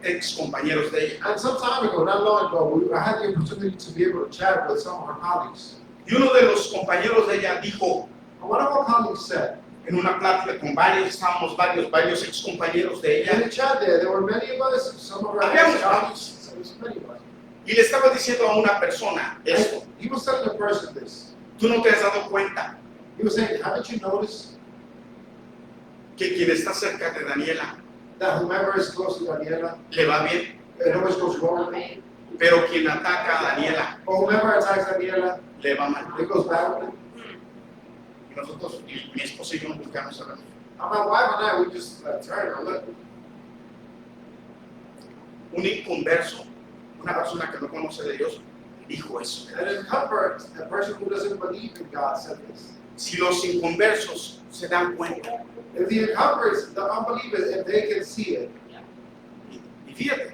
ex compañeros de ella. And some time ago, not long ago, I had the opportunity to be able to chat with some of her colleagues. Y uno de los compañeros de ella dijo, And one of our colleagues said, en una plática con estábamos varios ex compañeros de in ella, the chat there were many of us, some of our Habíamos colleagues, so there's many of us. y le estaba diciendo a una persona esto, He was telling the person this. tú no te has dado cuenta He was saying, haven't you noticed que quien está cerca de Daniela that whomever is close to Daniela, le va bien, it always goes wrong with them? pero quien ataca a Daniela Or whomever attacks Daniela, le va mal? it goes bad with them? Y nosotros, mi esposa y yo nos buscamos a ver. And my wife and I, we just turned and looked. Un inconverso, una persona que no conoce de Dios, dijo eso. And in comfort, a person who doesn't believe in God said this. Si los inconversos se dan cuenta, If the inconverts, the unbelievers, if they can see it, y fíjate,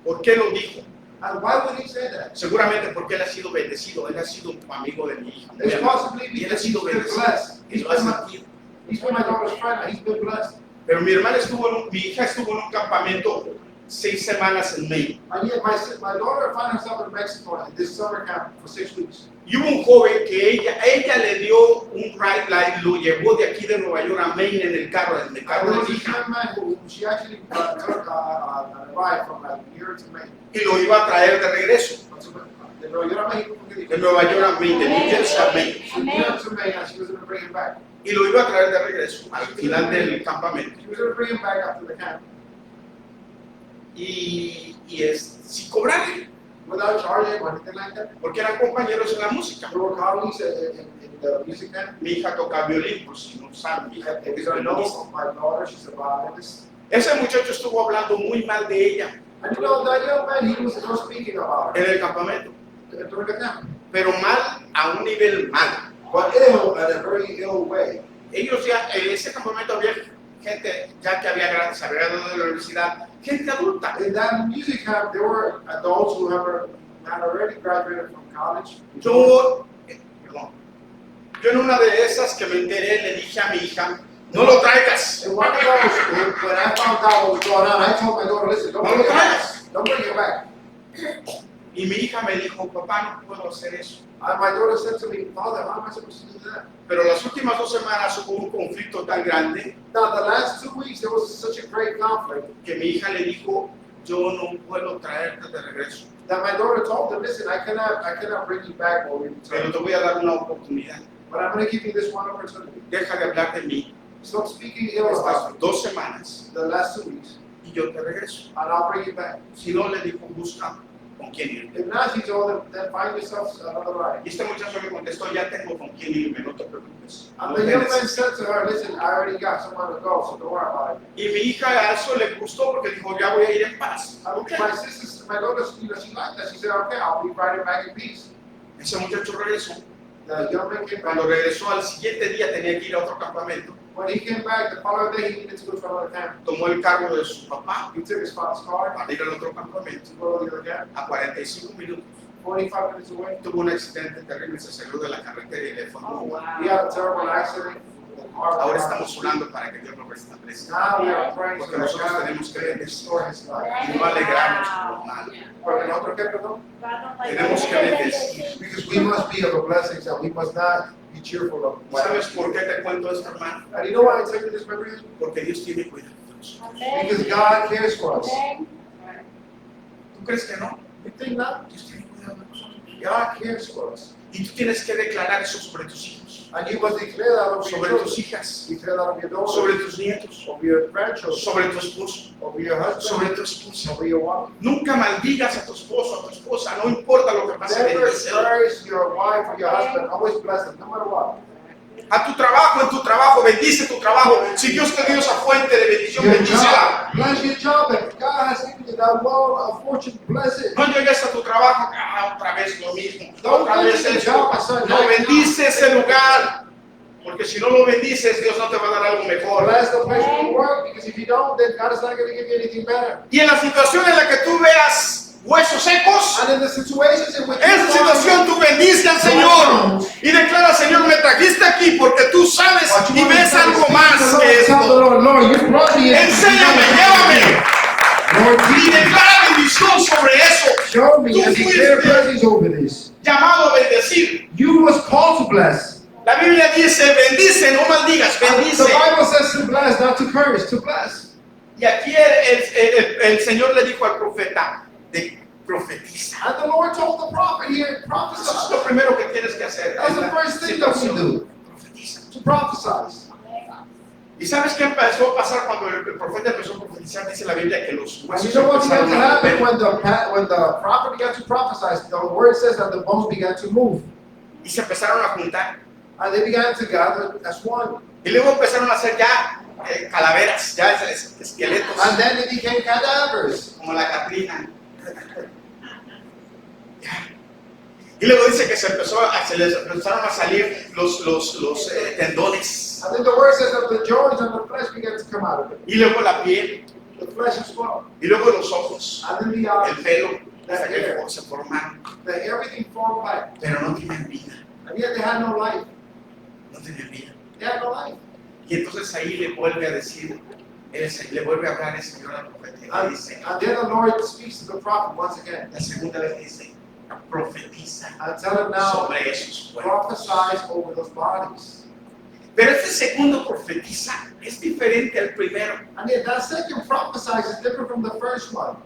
¿por qué lo dijo? and why would he say that? Seguramente porque él ha sido bendecido, él ha sido amigo de mi hija. It's possibly Y él ha because he's sido been bendecido. blessed. Y lo ha sentido. He's been my daughter's friend, and he's been blessed. Pero mi hija estuvo en un campamento 6 semanas en Maine. And yet my daughter found herself in Mexico in this summer camp for 6 weeks. Y hubo un joven que ella le dio un ride, lo llevó de aquí de Nueva York a Maine en el carro And de there was mi this hija. young man who she actually took a ride from here to Maine. Y lo iba a traer de regreso. De Nueva York a México, De Nueva York a Maine, de New Jersey a Maine. From New York to Maine, and she was going to bring him back. Y lo iba a traer de regreso al final del campamento. She was going to bring him back after the camp Y sin cobrarle, without charging or anything like that. porque eran compañeros en la música. There were colleagues in the music camp. Mi hija toca violín, por si no saben, mi hija If es you don't violinista. know, my daughter, she's a violinist. Ese muchacho estuvo hablando muy mal de ella And you know, that young man, he was speaking about en her el campamento, during the camp. pero mal a un nivel mal. But ill in a very ill way. Ellos ya, en ese campamento había gente ya que se había graduado de la universidad, gente adulta. In that music camp, there were adults who had already graduated from college. Perdón, yo en una de esas que me enteré le dije a mi hija, no lo traigas. And one of those, when I found out what was going on, I told my daughter, listen, don't bring it back. Don't bring it back. Y mi hija me dijo, papá, no puedo hacer eso. And my daughter said to me, Father, how am I supposed to do that? Pero las últimas 2 semanas hubo un conflicto tan grande Now, the last 2 weeks, there was such a great conflict que mi hija le dijo, yo no puedo traerte de regreso, that my daughter told them, listen, I cannot bring you back when we pero return. te voy a dar una oportunidad. But I'm going to give you this one opportunity. Deja de hablar de mí Stop speaking ill about estas 2 semanas the last 2 weeks, y yo te regreso. and I'll bring you back. Si no, le dijo, busca con quién irte. If not, she told them, then find yourself another ride. Y este muchacho le contestó, ya tengo con quién irme, no te preocupes. And No the young tienes- man said to her, listen, I already got someone to go, so don't worry about it. Y mi hija a eso le gustó porque dijo, ya voy a ir en paz. My daughter, she liked that. She said, okay, I'll be riding back in peace. Ese muchacho regresó. The young man came back. Cuando regresó al siguiente día tenía que ir a otro campamento. When he came back, the following day, he needed to go to another camp. Tomó el cargo de su papá He took his father's car para ir al otro campamento. to go to the other camp. A 45 minutos 45 minutes away. tuvo un accidente terrible, se salió de la carretera y le fue muy mal. He had a terrible accident. The car- Ahora estamos orando para que Dios lo restablezca. Now we are praying Porque for nosotros God tenemos que to restore his life. Y no alegrarnos por lo malo. Porque nosotros qué, perdón? Tenemos que bendecir. Because we must be of the blessings and we must not be cheerful of ¿Sabes por qué te cuento esto, hermano? And you know why I tell you this, my friend? Porque Dios tiene cuidado de nosotros. Because God cares for us. ¿Tú crees que no? You think not? Dios tiene cuidado de nosotros. God cares for us. Y tú tienes que declarar eso sobre tus hijos, And you must declare that over your sobre children. tus hijas, Declare that over your daughter, sobre tus nietos, over your grandchildren, sobre tu esposo, over your sobre husband, tu esposa. over your wife. Nunca maldigas a tu esposo, a tu esposa, no importa lo que pase. Never bendícelo. curse your wife or your husband. Always bless them, no matter what. A tu trabajo, en tu trabajo, bendice tu trabajo. Si Dios te dio esa fuente de bendición, Your bendícela. job, bless your job. If God has given you that well of fortune, bless it. No llegues a tu trabajo, otra vez lo mismo, Don't otra go vez to the esto. job and say, No bendice ese lugar, porque si no lo bendices, Dios no te va a dar algo mejor. bless the place where you work, because if you don't, then God is not going to give you anything better. Y en la situación en la que tú veas huesos secos, And in the situations in which esa you situación tú bendice al Señor y declara, Señor, me trajiste aquí porque tú sabes y ves algo más que Tell the esto. Lord, Lord, you brought me in. Enséñame, llévame Lord, y declara bendición sobre eso. show me and Tú declare fuiste blessings over this. llamado a bendecir. You was called to bless. La Biblia dice, bendice, no maldigas, And bendice. the Bible says to bless, not to curse, to bless. Y aquí el Señor le dijo al profeta, profetiza. And the Lord told the prophet here, Eso es prophesy. lo primero que tienes que hacer. That's the en la first thing that we situación. do, Profetiza. to prophesy. ¿Y sabes qué empezó a pasar cuando el profeta empezó a profetizar? Dice la Biblia que los And huesos you know what began empezaron to a happen mover when the prophet began to prophesy? The word says that the bones began to move. y se empezaron a juntar. And they began to gather as one. Y luego empezaron a hacer ya calaveras, ya esqueletos, And then they became cadavers. como la Catrina. Y luego dice que se les empezaron a salir los tendones. And then the word says that the joints and the flesh began to come out of it. Y luego la piel. The flesh as well. Y luego los ojos. And then the El eyes. pelo. Hasta que se formaron. That everything formed back. Pero no tenían vida. And yet they had no life. No tenían vida. They had no life. Y entonces ahí le vuelve a decir, le vuelve a hablar el Señor al profeta. Y le And dice, then the Lord speaks to the prophet once again. la segunda vez dice, profetiza And tell him now, sobre esos cuerpos. prophesize over those bodies. Pero este segundo profetiza es diferente al primero. And yet that second prophesize is different from the first one.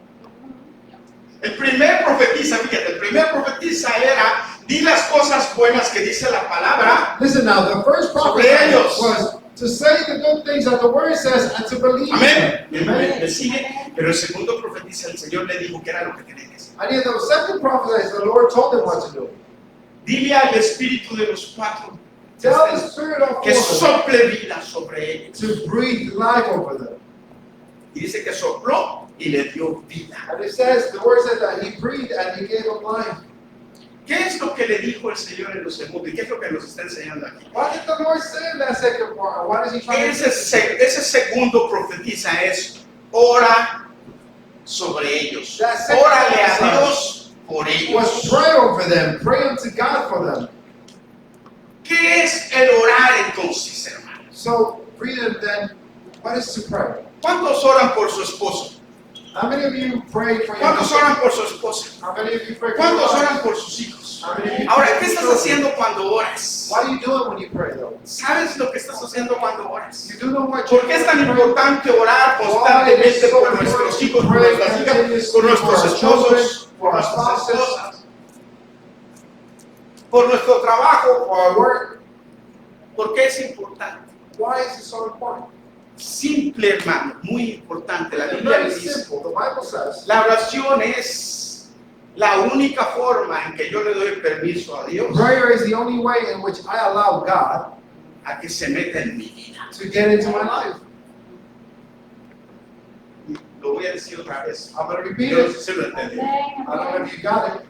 El primer profetiza, fíjate, el primer profetiza era, di las cosas buenas que dice la palabra. Listen now, the first Sobre prophecy ellos. was to say the good things that the word says and to believe Amén. them. Amen. ¿Me sigue? Pero el segundo profetiza, el Señor le dijo que era lo que tenía que hacer. And yet the second prophecy, the Lord told them what to do. Dile al espíritu de los cuatro Tell the spirit of que four sople vida sobre ellos. to breathe life over them. Y dice que sopló y le dio vida. And it says, the word says that he breathed and he gave him life. ¿Qué es lo que le dijo el Señor en los segundos? ¿Y qué es lo que nos está enseñando aquí? What did the Lord say in that second part? What is he trying to say? Ese segundo profetiza es, ora sobre ellos. That second Órale a prophesy Dios por was ellos. pray over them, pray unto God for them. ¿Qué es el orar entonces, hermano? So, freedom then, what is to pray? ¿Cuántos oran por su esposo? How many of you pray for your ¿Cuántos oran por su esposa? How many of you pray for your ¿Cuántos wife? oran por sus hijos? How many of you Ahora, pray ¿qué for estás your haciendo cuando oras? What are you doing when you pray though? ¿Sabes lo que estás haciendo cuando oras? You do know what you're ¿Por qué es tan doing? importante orar constantemente por nuestros hijos, por nuestras hijas, por nuestros esposos, por nuestras esposas, por nuestro trabajo, For our work? ¿por qué es importante? Why is it so important? Simple, hermano, muy importante. La It's Biblia very dice, simple. The Bible says la oración es la única forma en que yo le doy permiso a Dios prayer is the only way in which I allow God a que se meta en mi vida. to get into my life. Lo voy a decir otra vez. I'm going to repeat Yo no sé it. si lo entendí. I don't know if you got it.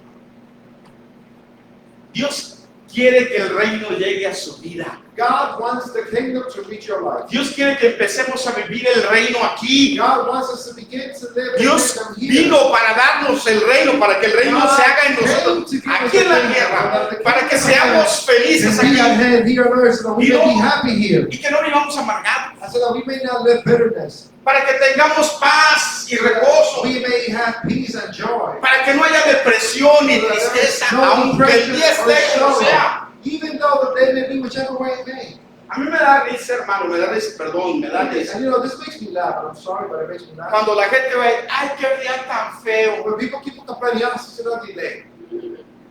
Dios quiere que el reino llegue a su vida. God wants the kingdom to reach your life. Dios quiere que empecemos a vivir el reino aquí. God wants us to begin to live the Dios kingdom here. vino para darnos el reino, para que el reino God se haga en came nosotros, to give us aquí en la the kingdom, tierra, the para que kingdom seamos felices And be at aquí hand here on earth so that we Y may no- be happy here. y que no vivamos amargados, And so that we may not live bitterness. para que tengamos paz y reposo, We may have peace and joy. para que no haya depresión ni So that there is tristeza, no aunque el depression día or esté como sorrow. sea. Even though the day may be whichever way it may. A mí me da risa, hermano, me da risa, perdón, me da risa. And you know, this makes me laugh. And I'm sorry, but it makes me laugh. Cuando la gente ve, ay, qué día tan feo. When people keep complaining, "Ah, it's another day."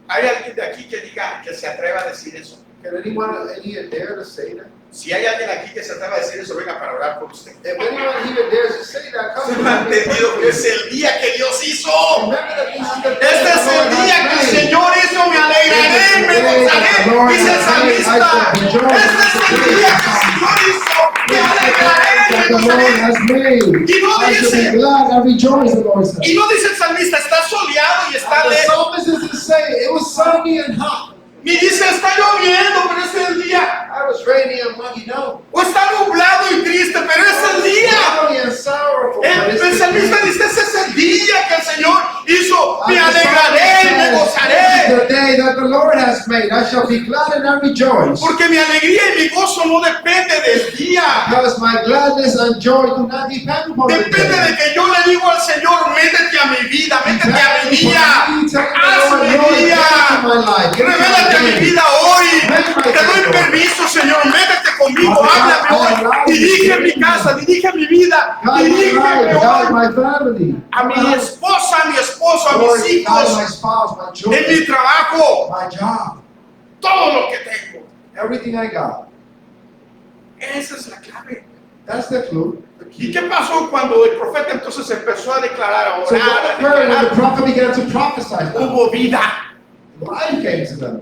Hay alguien de aquí que diga, que se atreva a decir eso. Can anyone here dare to say that? Si hay alguien aquí que se atreva a decir eso, venga para orar por usted. If anyone here dares to say that, come Se me ha entendido que es el día que Dios hizo. Remember that this is the day Este the es Lord el día que el has made. Señor hizo, me alegraré, me gozaré, dice el salmista. Este es el día que el Señor hizo, me alegraré, That me the Lord gozaré. has made. Y no I shall dice- be glad and rejoice, the Lord says. Y no dice el salmista, está soleado y está And the lejos. psalmist doesn't say it was sunny and hot. Ni dice, está lloviendo, pero es el día. I was rainy and muggy, no. O está nublado y triste, pero es el día. Cloudy and sorrowful. but it's El the salmista day. dice, ese es el día que el Señor hizo, And me the psalmist alegraré, me says, gozaré. "This is the day that the Lord has made. I shall be glad and I rejoice. Porque mi alegría y mi gozo no depende del día. Because my gladness and joy do not depend upon the Depende day. de que yo le digo al Señor, métete a mi vida, métete a mi vida. Haz mi vida. Revélate a mi vida hoy. Te doy permiso, Señor, métete conmigo, háblame hoy. Dirige mi casa, dirige mi vida. God my Dirígeme life, God hoy. my family, A mi esposa, a mi esposo, a Lord, mis God my hijos, spouse, my en mi children, trabajo, my job, todo lo que tengo. everything I got. Esa es la clave. That's the clue. The ¿Y key. qué pasó cuando el profeta entonces empezó a declarar, a So orar, what a occurred when the declarar? prophet began to prophesy? Hubo vida, Life came to them.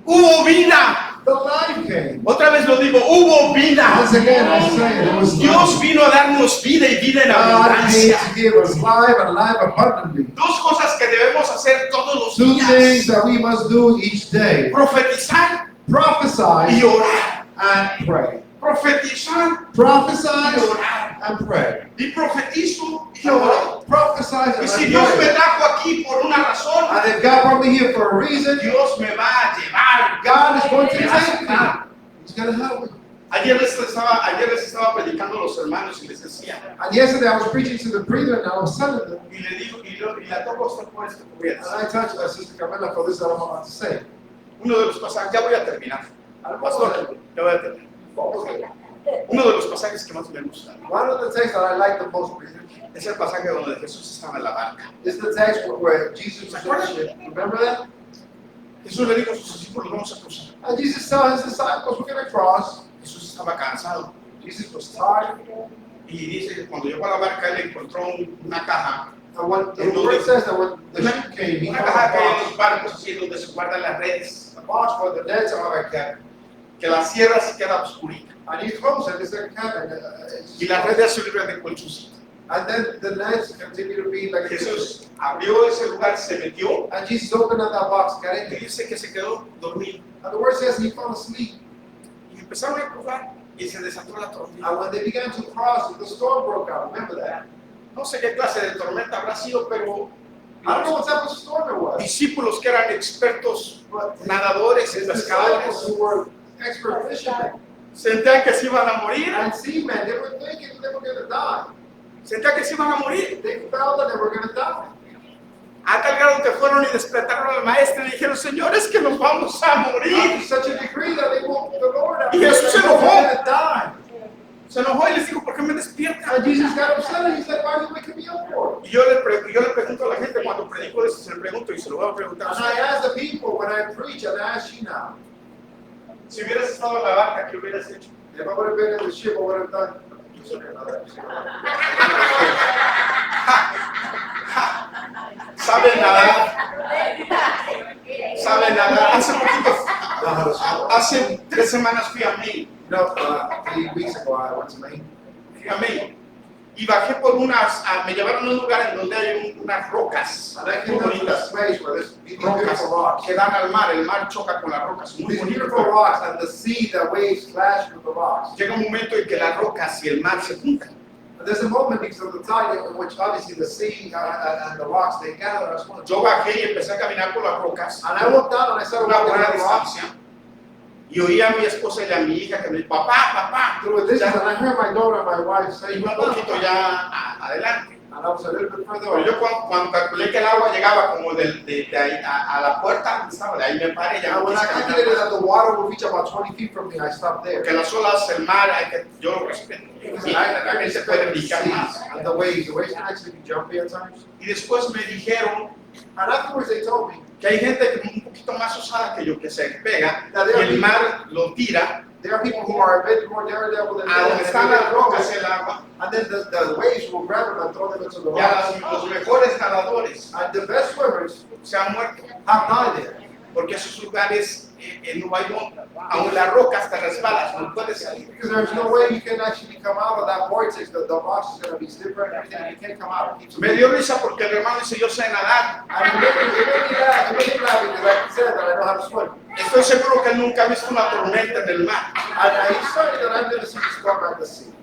hubo vida. The life came. Otra vez lo digo, hubo vida. Once again, I say it was Dios life. vino a darnos vida y vida en God came abundancia. to give us life and life abundantly. Dos cosas que debemos hacer todos los Two things días. that we must do each day. Profetizar Prophesy y orar. and pray. Profetizar Prophesy y orar. and pray. Y profetizo y oro. Prophesy Y and si Dios me pray. trajo aquí por una razón, And if God brought me here for a reason, Dios me va a llevar. God is going to Me va a take me. sacar. He's going to help me. Ayer les estaba predicando a los hermanos y les decía, And yesterday I was preaching to the brethren and I was telling them, y le digo, y la toco hasta por esto que voy a and decir. I touched my sister Carmela for this that I'm about to say. Uno de los pasajes, ya voy a terminar. And Pastor, ya voy a terminar. Uno de los pasajes que más me gustan one of the texts that I like the most, brethren, es el pasaje donde Jesús estaba en la barca. is the text where Jesus was in the ship. Remember that? Jesús le dijo a sus discípulos, vamos a cruzar. And Jesus told his disciples, we're going to cross. Jesús estaba cansado. Jesus was tired. Y dice que cuando llegó a la barca, él encontró una caja. And when the word says that when the ship came, he Una found caja que hay en a los barcos así donde se guardan las redes. box where the nets are kept. Que la cierras y queda oscurita. And you close it, it's a cabin. Y la red se libre de colchoncito. And then the nights continue to be like Jesús abrió ese lugar, se metió And Jesus opened up that box, got in y there. dice que se quedó dormido. And the word says he fell asleep. Y empezaron a cruzar y se desató la tormenta. And when they began to cross, the storm broke out. Remember that? No sé qué clase de tormenta habrá sido, pero I don't know what type of storm it was. discípulos que eran expertos But nadadores y his disciples pescadores who were expert fishermen sentían que se iban a morir, and seamen, they were thinking they were going to die. sentían que se iban a morir. They felt that they were going to die. A tal grado que fueron y despertaron al maestro y dijeron, Señor, es que nos vamos a morir. To such a degree that they woke the Lord up. Y Jesús se They were enojó. going to die. Se enojó y les dijo, ¿por qué me despiertan? And Jesus got upset and he said, why are you waking me up for? Y yo le pregunto a la gente cuando predico eso, se le pregunto y se lo voy a preguntar a And I usted. ask the people when I preach, and I ask you now, Si hubieras estado en la barca, ¿qué hubieras hecho? if I would have been in the ship, I would have done. ¿Saben nadar? ¿Saben nadar? Hace poquito, hace 3 semanas fui a Maine. No, 3 weeks ago I went to Maine. Fui a Maine. Y bajé por me llevaron a un lugar en donde hay unas rocas And I muy came up to this bonitas. place where there's these Rocas beautiful rocks. que dan al mar, el mar choca con las rocas, muy These bonito. beautiful rocks and the sea, the waves clash with the rocks. Llega un momento en que las rocas y el mar se juntan. And there's a moment because of the tide in which obviously the sea and the rocks, they gather. I just want to Yo bajé y empecé a caminar por las rocas, And I walked down and I started una walking buena down the rocks. distancia, y oía a mi esposa y a mi hija que me dijo, papá, Through a distance, Ya. and I heard my daughter and my wife y saying, un poquito ya adelante. and I was a little bit further Pero on. yo cuando calculé que el agua llegaba como de ahí a la puerta donde estaba, de ahí me paré, ya And no when quise I caminar calculated más. that the water would reach about 20 feet from me, I stopped there. Porque las olas, el mar, yo lo respeto. Because Sí, la gente puede brincar más. and the waves can actually be jumpy at times. Y después me dijeron And afterwards they told me que hay gente que un poquito más osada que yo, que se pega, that y el mar lo tira there are people who are a bit more daredevil than a donde me, están las rocas, el agua. and then the waves will grab them and throw them into the Y a rocks. los mejores nadadores And the best swimmers se han muerto, have died there. porque esos lugares no hay donde, aún las rocas te resbalas, no puedes salir. Because there's no way you can actually come out of that vortex. The rocks is going to be stiffer and everything. You can't come out. It keeps Me dio risa porque el hermano dice, yo sé nadar. And it made me laugh. It made me laugh because I said that I know how to swim. Estoy seguro que él nunca ha visto una tormenta en el mar. And he started that I've never seen a storm at the sea.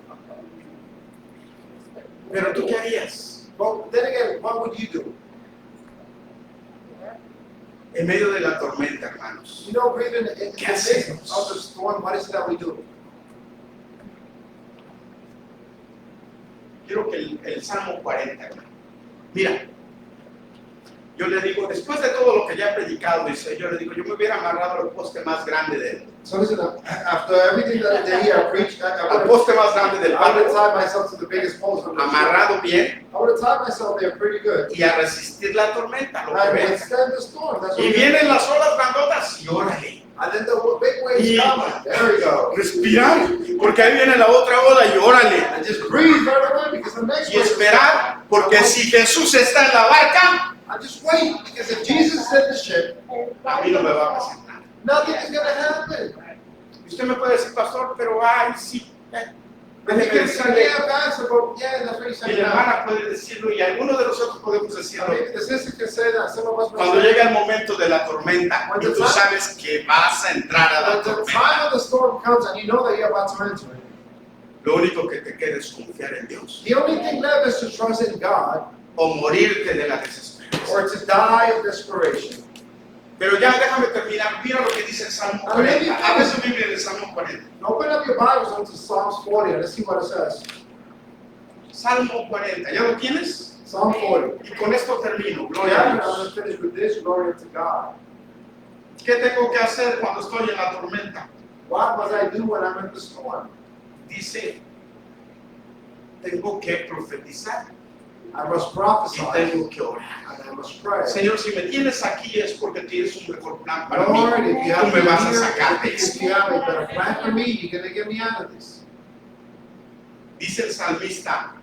Pero tú qué harías But then again, what would you do? en medio de la tormenta, hermanos? You know, even in the ¿Qué midst hacemos? of the storm, what is it that we do? Quiero que el Salmo 40, hermano. Mira, yo le digo, después de todo lo que ya he predicado, dice, yo le digo, yo me hubiera amarrado al poste más grande de él, So listen, after everything that he preached, I al would poste más grande del have patio, tied myself to the biggest post on the ship. amarrado bien I would have tied myself there pretty good. y a resistir la tormenta, lo que I venga. withstand the storm. That's what Y we vienen las olas grandotas y órale, And then the big waves Y- come. There we go. respirar, porque ahí viene la otra ola y órale. And just breathe right away because the next Y wave is esperar, porque si Jesús está en la barca, I just wait because if Jesus is in the ship, a mí no me va a pasar nada. nothing is going to happen. Y usted me puede decir, pastor, pero ay, sí. And you Déjeme can say, decirle, yeah, Pastor, but yeah, that's what he's y saying la now. hermana puede decirlo, y algunos de nosotros podemos decirlo. Maybe the sister can say that. Some of us may Cuando say llega el momento de la tormenta, y tú sabes que vas a entrar a la when the tormenta, time of the storm comes and you know that you're about to enter it, lo único que te queda es confiar en Dios, the only thing left is to trust in God o morirte de la desesperación. or to die of desperation. Pero ya déjame terminar, mira lo que dice el Salmo 40. Abre su Biblia en el Salmo 40. Open up your Bibles onto Psalms 40 and let's see what it says. Salmo 40, ¿ya lo tienes? Psalm 40. Y con esto termino, gloria Yeah, a I'm Dios. going to finish with this. Glory to God. ¿Qué tengo que hacer cuando estoy en la tormenta? What must I do when I'm in the storm? Dice, tengo que profetizar I must y prophesy tengo que orar. and I must pray. Señor, si me tienes aquí es porque tienes un mejor plan para mí. Lord, if you Tú have me me vas a here, sacar de if esto. you have a better plan for me, you're going to get me out of this. Dice el salmista,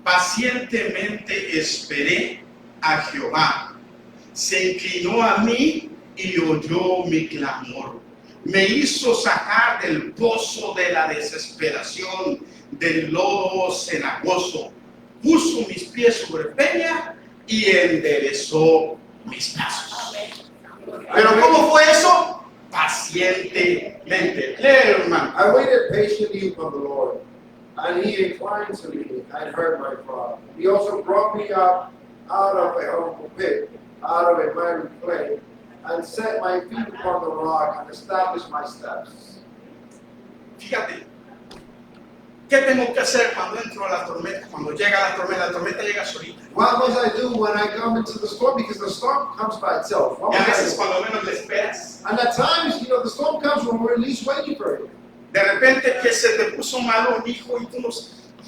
pacientemente esperé a Jehová. Se inclinó a mí y oyó mi clamor. Me hizo sacar del pozo de la desesperación, del lodo cenagoso. puso mis pies sobre peña y enderezó mis pasos. Pero ¿cómo fue eso? Pacientemente. Léelo, hermano. I waited patiently upon the Lord, and he inclined to me and heard my cry. He also brought me up out of a horrible pit, out of a miry clay, and set my feet upon the rock and established my steps. Fíjate, ¿qué tengo que hacer cuando entro a la tormenta? Cuando llega la tormenta llega solita. What must I do when I come into the storm? Because the storm comes by itself. What Y a must I veces do? cuando menos le esperas. And at times, the storm comes when we're least waiting for it. De repente que se te puso malo un hijo y tú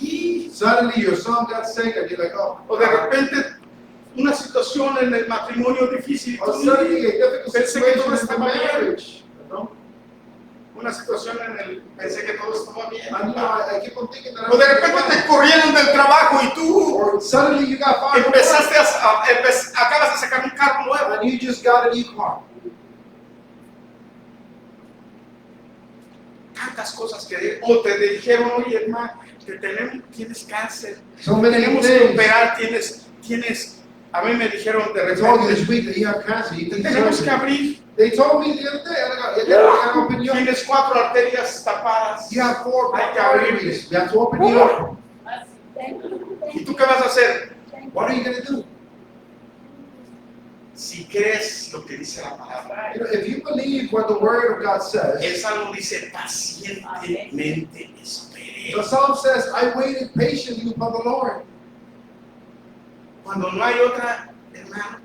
y Suddenly, your son got sick, and you're like, oh. o de repente una situación en el matrimonio difícil. Or suddenly, a difficult Pensé que todo situation in the estaba bien. marriage. Una situación pensé que todo estaba bien. And I keep on thinking that O de repente te corrieron del trabajo y tú or suddenly you got fired. empezaste acabas de sacar un carro nuevo. And you just got a new car. Tantas cosas que o te dijeron, oye hermano, tienes cáncer, So many tenemos que things. operar, tienes, a mí me dijeron de They told you repente, this week that you have cancer. You can tenemos que surgery. abrir, They told me the other day, you gotta open your. tienes 4 arterias tapadas, You have 4 Hay que abrir. arteries. You have to open it up. ¿y tú qué vas a hacer? What are you gonna do? Si crees lo que dice la palabra, If you believe what the Word of God el says, Salmo dice pacientemente esperé. the Psalm says, "I waited patiently upon the Lord." Cuando no hay otra, hermano,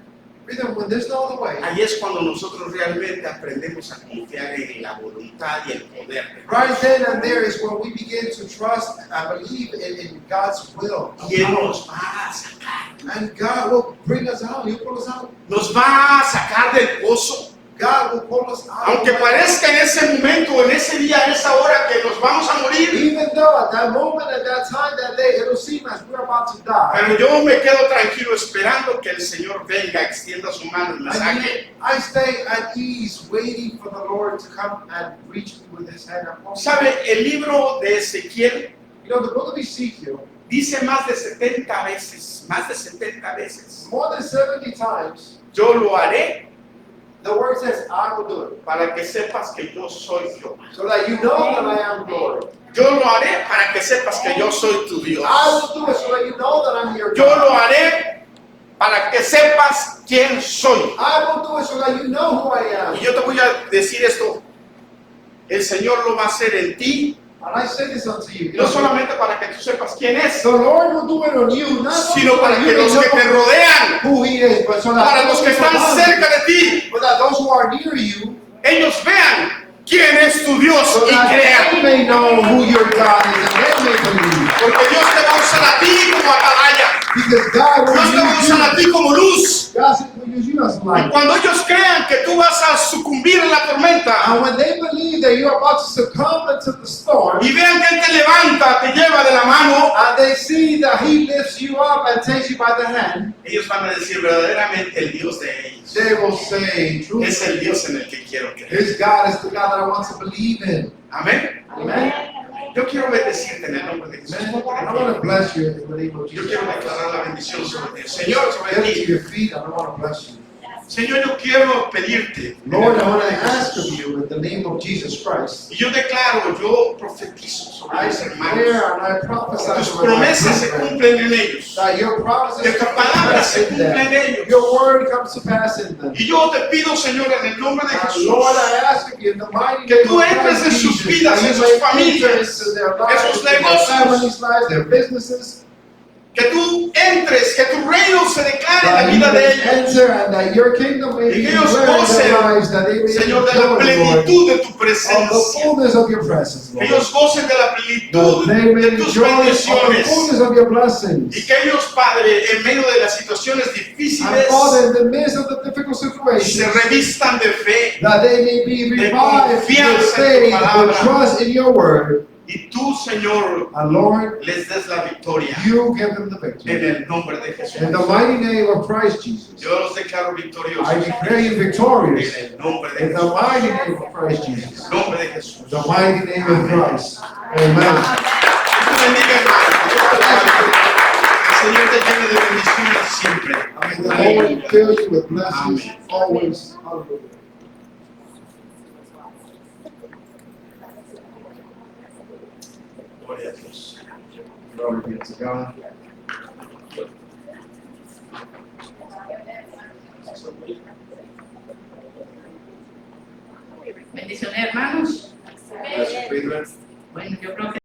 Freedom, when there's no other way. ahí es cuando nosotros realmente aprendemos a confiar en la voluntad y el poder de Dios. Right then and there is when we begin to trust and believe in God's will. Y Él nos va a sacar. And God will bring us out. He'll pull us out. Nos va a sacar del pozo. God will pull us out. Aunque parezca en ese momento, en ese día, en esa hora que nos vamos a morir. Even though at that moment, at that time, that day, it'll seem as we're about to die. Pero yo me quedo tranquilo esperando que el Señor venga, extienda su mano y me saque. I stay at ease waiting for the Lord to come and reach me with his hand. ¿Sabe? El libro de Ezequiel The book of Ezekiel, dice más de 70 veces, more than 70 times, yo lo haré the word says, I will do it. para que sepas que yo soy Jehová. So that you know that I am Lord. Yo lo haré para que sepas que yo soy tu Dios. I will do it so that you know that I'm your Yo God. lo haré para que sepas quién soy. I will do it so that you know who I am. Y yo te voy a decir esto, el Señor lo va a hacer en ti, And I say this unto you. no solamente para que tú sepas quién es, The Lord will do it on you, not only sino so para that que you los may que te know rodean, who He is, but so that para los que those están around you, cerca de ti, but that those who are near you, ellos vean quién es tu Dios so y that they crean. may know who your God is and they may believe. Porque Dios te va a usar a ti como atalaya. Because God will Dios te va a use usar a you. ti como luz. God will use you as Y light. cuando ellos crean que tú vas a sucumbir en la tormenta And when they believe that you're about to succumb into the storm, y vean que Él te levanta, te lleva de la mano, and they see that He lifts you up and takes you by the hand, ellos van a decir verdaderamente el Dios de ellos they will say, truly, es el Dios en el que quiero creer. His God is the God that I want to believe in. Amén. Amen. Yo quiero bendecirte en el nombre de Jesús. Amen. I want to bless you in the name of Yo Jesus. quiero declarar la bendición sobre ti. Señor, sobre Get to ti. your feet, and I want to bless you. Señor, yo quiero pedirte. Lord, I want to ask of you in the name of Jesus Christ. Y yo declaro, yo profetizo sobre I mis hermanos. declare and I prophesy Tus over my promesas se brethren cumplen en ellos. that your promises Que tu come to palabra pass se in cumpla en them. ellos. Your word comes to pass in them. Y yo te pido, Señor, en el nombre de And Jesús, Lord, I ask of you in the mighty que name tú of entres en Christ sus Jesus, vidas, that en you sus may enter familias, into their en lives, sus into their negocios. families' lives, their businesses, que tú entres, que tu reino se declare en la that you vida de may ellos. enter and that your kingdom may Y be que ellos declared in gocen, their lives, that they may Señor, de la enjoy, Lord, plenitud de tu of the presencia. fullness of your presence, Que Lord. ellos gocen de la That plenitud they may de tus enjoy of the bendiciones. fullness of your blessings. Y que ellos, Padre, en medio de las situaciones And difíciles, Father, in the midst of the difficult se situations, revistan de fe. that they may be de revived with confianza en tu faith, palabra. with trust in your word. Y tú, Señor, And Lord, les des la victoria you give them the en victory. el nombre de Jesús. In the mighty name of Christ Jesus, Yo los declaro victoriosos I declare you en victorious. el nombre de In the Jesús. mighty name of Christ Jesus. En el nombre de Jesús. In the mighty name of Christ. Amen. Dios te bendiga, hermano. Dios te bendiga. Señor te llene de bendiciones siempre. May the Lord fill you with blessings Amen. always. Hallelujah. Gloria a Dios. Glory be to God. Bendiciones, hermanos. Pastor Friedman. Bueno, yo creo que